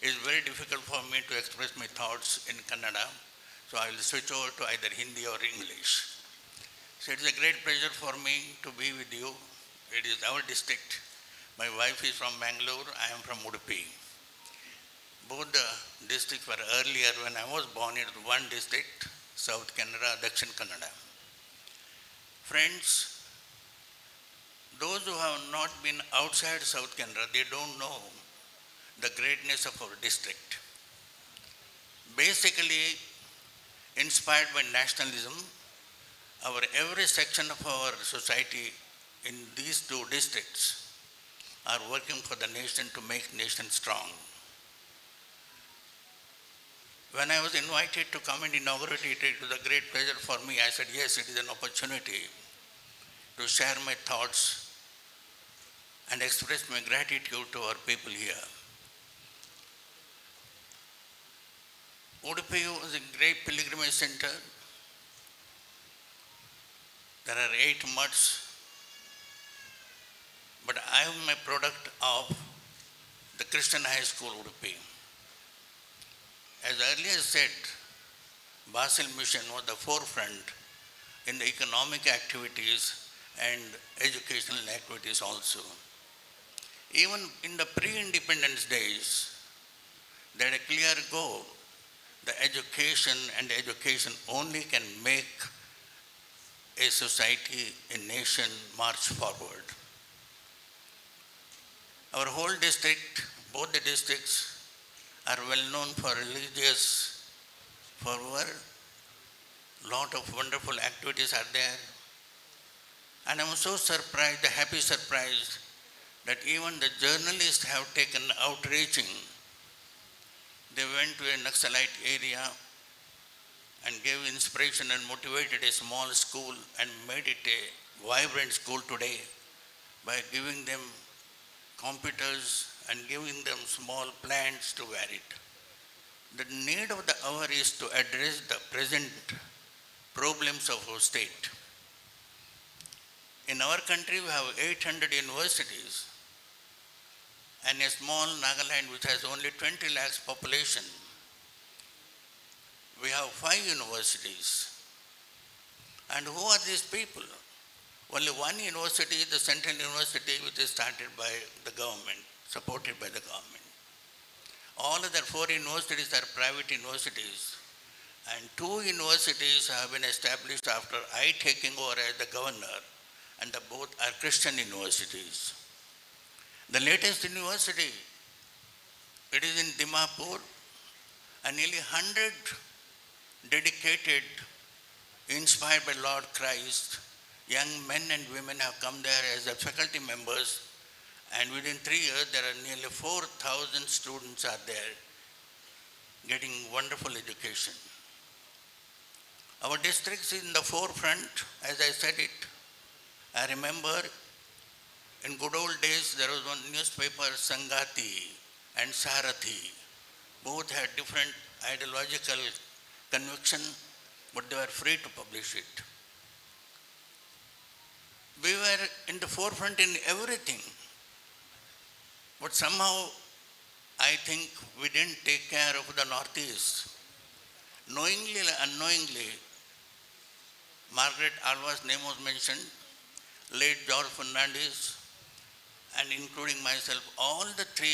it is very difficult for me to express my thoughts in Kannada, so I will switch over to either Hindi or English. So it is a great pleasure for me to be with you. It is our district. My wife is from Bangalore, I am from Udupi. Both the districts were earlier, when I was born, it was one district, South Kannada, Dakshin Kannada. Friends, those who have not been outside South Kannada, they don't know the greatness of our district. Basically, inspired by nationalism, every section of our society in these two districts are working for the nation to make nation strong. When I was invited to come and inaugurate it, it was a great pleasure for me. I said, yes, it is an opportunity to share my thoughts and express my gratitude to our people here. Udupi is a great pilgrimage center. There are 8 mutts, but I am a product of the Christian High School Udupi. As earlier said, Basil Mission was the forefront in the economic activities and educational activities also. Even in the pre-independence days, they had a clear goal. The education and education only can make a society, a nation march forward. Our whole district, both the districts, are well known for religious fervor. Lot of wonderful activities are there. And I'm so surprised, the happy surprise, that even the journalists have taken outreaching. They went to a Naxalite area and gave inspiration and motivated a small school and made it a vibrant school today by giving them computers and giving them small plants to wear it. The need of the hour is to address the present problems of our state. In our country, we have 800 universities, and a small Nagaland which has only 20 lakhs population, we have 5 universities. And who are these people? Only one university is the Central University, which is started by the government, supported by the government. All other 4 universities are private universities, and 2 universities have been established after I taking over as the governor, and both are Christian universities. The latest university, it is in Dimapur, and nearly 100 dedicated, inspired by Lord Christ, young men and women have come there as the faculty members, and within 3 years there are nearly 4,000 students are there getting wonderful education. Our district is in the forefront, as I said it. I remember in good old days there was one newspaper, Sangati and Sarathi. Both had different ideological conviction, but they were free to publish it. We were in the forefront in everything, but somehow I think we didn't take care of the Northeast. Knowingly or unknowingly, Margaret Alva's name was mentioned, late George Fernandez, and including myself, all the 3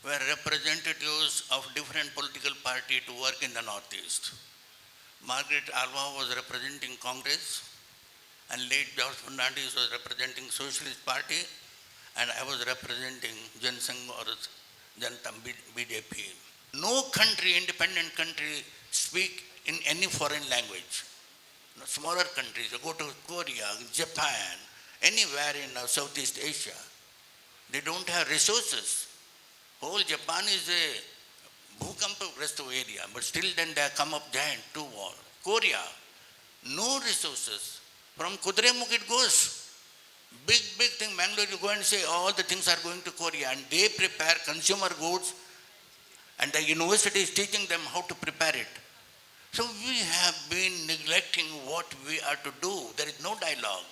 were representatives of different political parties to work in the Northeast. Margaret Alva was representing Congress, and late George Fernandez was representing Socialist Party, and I was representing Jansangh or Janata BJP. No country, independent country, speak in any foreign language. Smaller countries, you go to Korea, Japan, anywhere in Southeast Asia, they don't have resources. Whole Japan is a Bhukampa-grest area, but still then they come up giant 2 wall. Korea, no resources. From Kudremukh it goes. Big thing, Bangalore, you go and say all the things are going to Korea, and they prepare consumer goods, and the university is teaching them how to prepare it. So we have been neglecting what we are to do. There is no dialogue.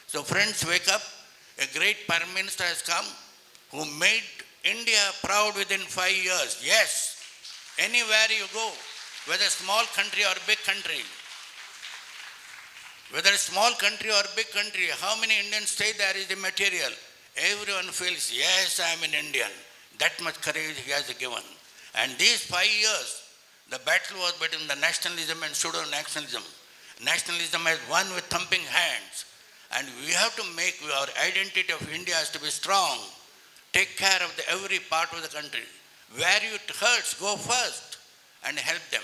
So friends, wake up. A great Prime Minister has come who made India proud within 5 years. Yes, anywhere you go, whether small country or big country, whether small country or big country, how many Indians stay there is immaterial. Everyone feels, yes, I am an Indian. That much courage he has given. And these 5 years, the battle was between the nationalism and pseudo-nationalism. Nationalism has won with thumping hands. And we have to make our identity of India has to be strong. Take care of every part of the country. Where it hurts, go first and help them.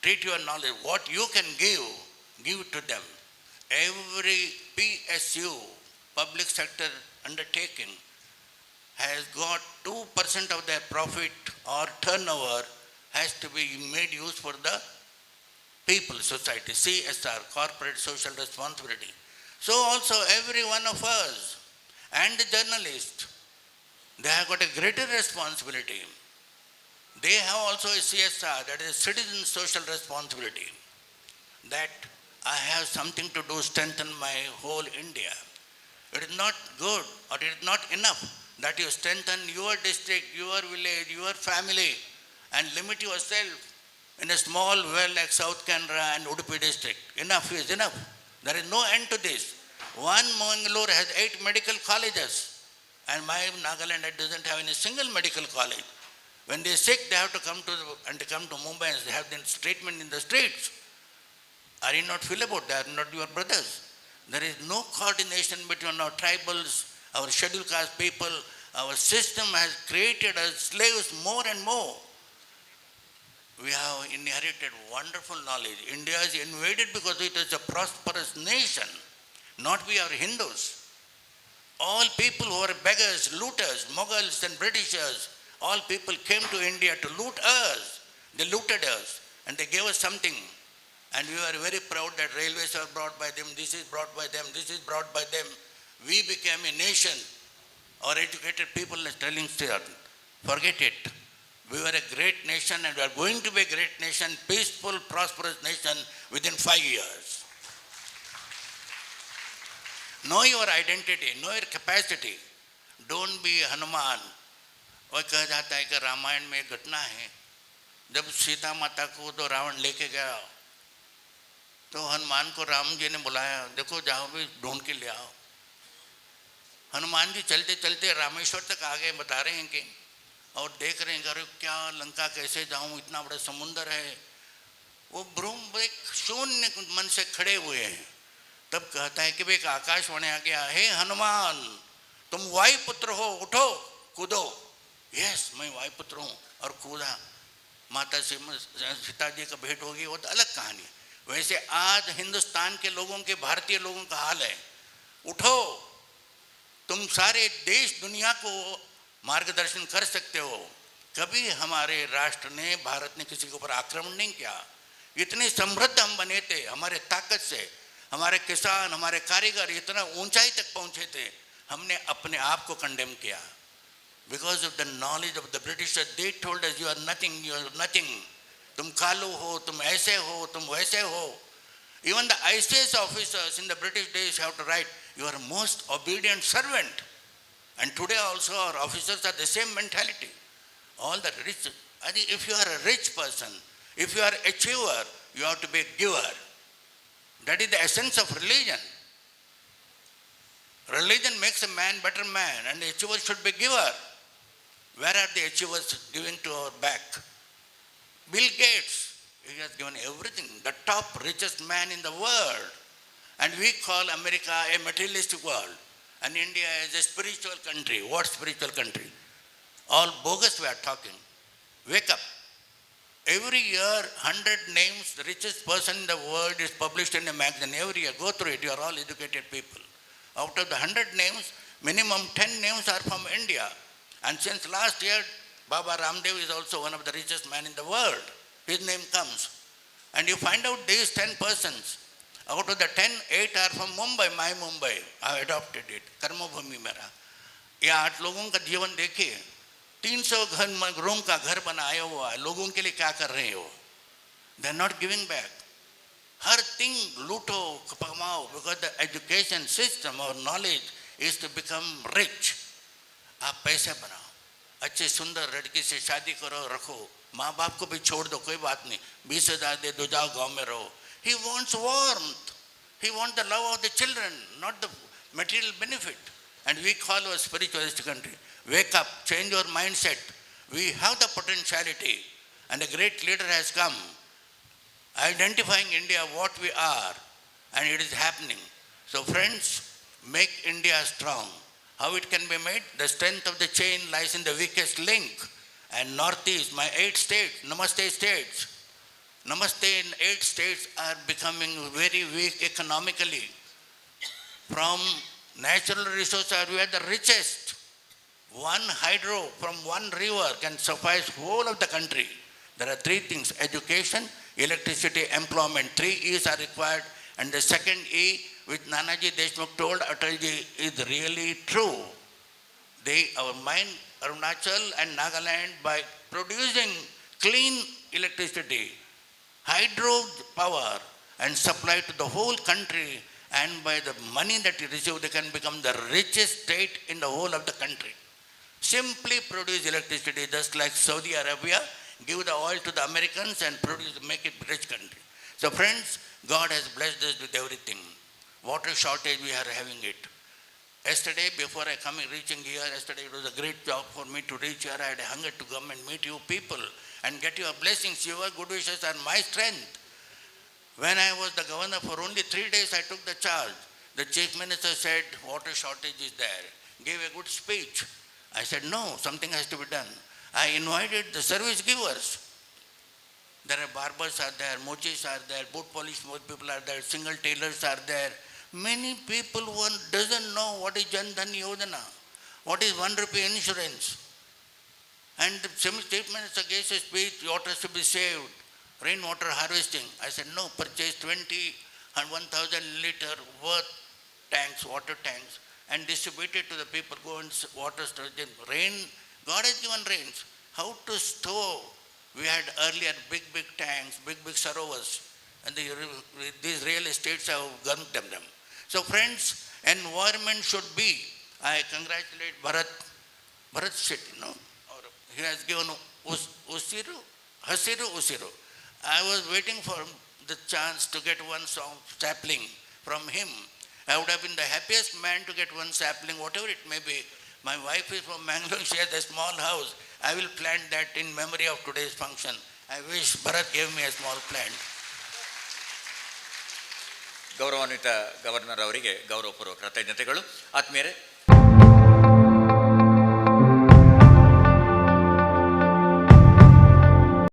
Treat your knowledge. What you can give, give to them. Every PSU, public sector undertaking, has got 2% of their profit or turnover has to be made use for the people, society, CSR, corporate social responsibility. So also every one of us and the journalist, they have got a greater responsibility. They have also a CSR, that is citizen social responsibility, that I have something to do, strengthen my whole India. It is not good or it is not enough that you strengthen your district, your village, your family and limit yourself in a small well like South Canara and Udupi district. Enough is enough. There is no end to this. One Mangalore has 8 medical colleges and my Nagaland doesn't have any single medical college. When they are sick, they have to come to Mumbai and they have their treatment in the streets. Are you not feel about that? They are not your brothers. There is no coordination between our tribals, our scheduled caste people. Our system has created us slaves more and more. We have inherited wonderful knowledge. India is invaded because it is a prosperous nation, not we are Hindus. All people who are beggars, looters, Mughals and Britishers, all people came to India to loot us. They looted us and they gave us something. And we were very proud that railways are brought by them, this is brought by them, this is brought by them. We became a nation. Our educated people are telling still, forget it. We were a great nation and we are going to be a great nation, peaceful, prosperous nation within 5 years. Know your identity, know your capacity. Don't be Hanuman. और कहा जाता है कि रामायण में एक घटना है, जब सीता माता को तो रावण लेके गया तो हनुमान को राम जी ने बुलाया, देखो जाओ भी ढूंढ के ले आओ। हनुमान जी चलते चलते रामेश्वर तक आ गए, बता रहे हैं कि और देख रहे हैं कि अरे क्या लंका कैसे जाऊं, इतना बड़ा समुंदर है। वो ब्रह्म एक शून्य मन से खड़े हुए हैं। तब कहता है कि भाई एक आकाशवाणी आ गया, हे हनुमान तुम वायुपुत्र हो, उठो कूदो। यस मैं वायुपुत्र हूँ, और कूदा। माता से सीता जी का भेंट होगी, वो तो अलग कहानी है। वैसे आज हिंदुस्तान के लोगों के, भारतीय लोगों का हाल है, उठो, तुम सारे देश दुनिया को मार्गदर्शन कर सकते हो। कभी हमारे राष्ट्र ने, भारत ने किसी के ऊपर आक्रमण नहीं किया। इतने समृद्ध हम बने थे हमारे ताकत से, हमारे किसान, हमारे कारीगर इतना ऊंचाई तक पहुंचे थे। हमने अपने आप को कंडेम किया। Because of the knowledge of the Britishers, they told us you are nothing, you are nothing. तुम कालू हो, तुम ऐसे हो, तुम वैसे हो। Even the ICS officers in the British days have to write you are most obedient servant. And today also our officers are the same mentality. All the rich, if you are a rich person, if you are an achiever, you have to be a giver. That is the essence of religion. Religion makes a man better man, and the achiever should be giver. Where are the achievers giving to our back? Bill Gates, he has given everything, the top richest man in the world. And we call America a materialistic world, and India is a spiritual country. What spiritual country? All bogus we are talking. Wake up. Every year, 100 names, the richest person in the world is published in a magazine. Every year, go through it, you are all educated people. Out of the 100 names, minimum 10 names are from India. And since last year, Baba Ramdev is also one of the richest men in the world. His name comes. And you find out these 10 persons. Out of the 10, 8 are from Mumbai, my Mumbai. I have adopted it. कर्मभूमि मेरा। ये 8 लोगों का जीवन देखिए। 300 room का घर बनाया हुआ है। लोगों के लिए क्या कर रहे हो? They are not giving back. Her thing लूटो, कमाओ, because the education system or knowledge is to become rich. आप पैसे बनाओ, अच्छे सुंदर लड़की से शादी करो, रखो, माँ बाप को भी छोड़ दो, कोई बात नहीं, 20,000 दे दो, जाओ गाँव में रहो। He wants warmth. He wants the love of the children, not the material benefit. And we call our spiritualist country. Wake up, change your mindset. We have the potentiality, and a great leader has come, identifying India what we are, and it is happening. So friends, make India strong. How it can be made? The strength of the chain lies in the weakest link. And Northeast, my 8 states, Namaste states. Namaste in 8 states are becoming very weak economically. From natural resources, we are the richest. One hydro from one river can suffice whole of the country. There are 3 things: education, electricity, employment. 3 E's are required. And the second E, which Nanaji Deshmukh told Atalji, is really true. Our mine, Arunachal and Nagaland, by producing clean electricity, hydro power, and supply to the whole country, and by the money that you receive, they can become the richest state in the whole of the country. Simply produce electricity, just like Saudi Arabia, give the oil to the Americans and make it rich country. So friends, God has blessed us with everything. Water shortage, we are having it. Yesterday, before I reaching here, yesterday it was a great job for me to reach here. I had a hunger to come and meet you people and get your blessings. Your good wishes are my strength. When I was the governor for only 3 days, I took the charge. The chief minister said, water shortage is there. Gave a good speech. I said, no, something has to be done. I invited the service givers. There are barbers are there, mochis are there, boot polish people are there, single tailors are there. Many people doesn't know what is Jan Dhan Yojana, what is 1 rupee insurance. And the chief minister gave a speech, water should be saved, rainwater harvesting. I said, no, purchase 20 and 1,000 liter worth tanks, water tanks, and distribute it to the people, go and water storage. Rain, God has given rains. How to store? We had earlier big tanks, big sarovars, and these real estates have gummed them. So friends, environment should be, I congratulate Bharat Shetty, he has given Hasiru Usiru. I was waiting for the chance to get one sapling from him. I would have been the happiest man to get one sapling, whatever it may be. My wife is from Mangalore, she has a small house. I will plant that in memory of today's function. I wish Bharat gave me a small plant. ಗೌರವಾನ್ವಿತ governor ಅವರಿಗೆ ಗೌರವಪೂರ್ವಕ ಕೃತಜ್ಞತೆಗಳು. ಆತ್ಮೀಯರೇ,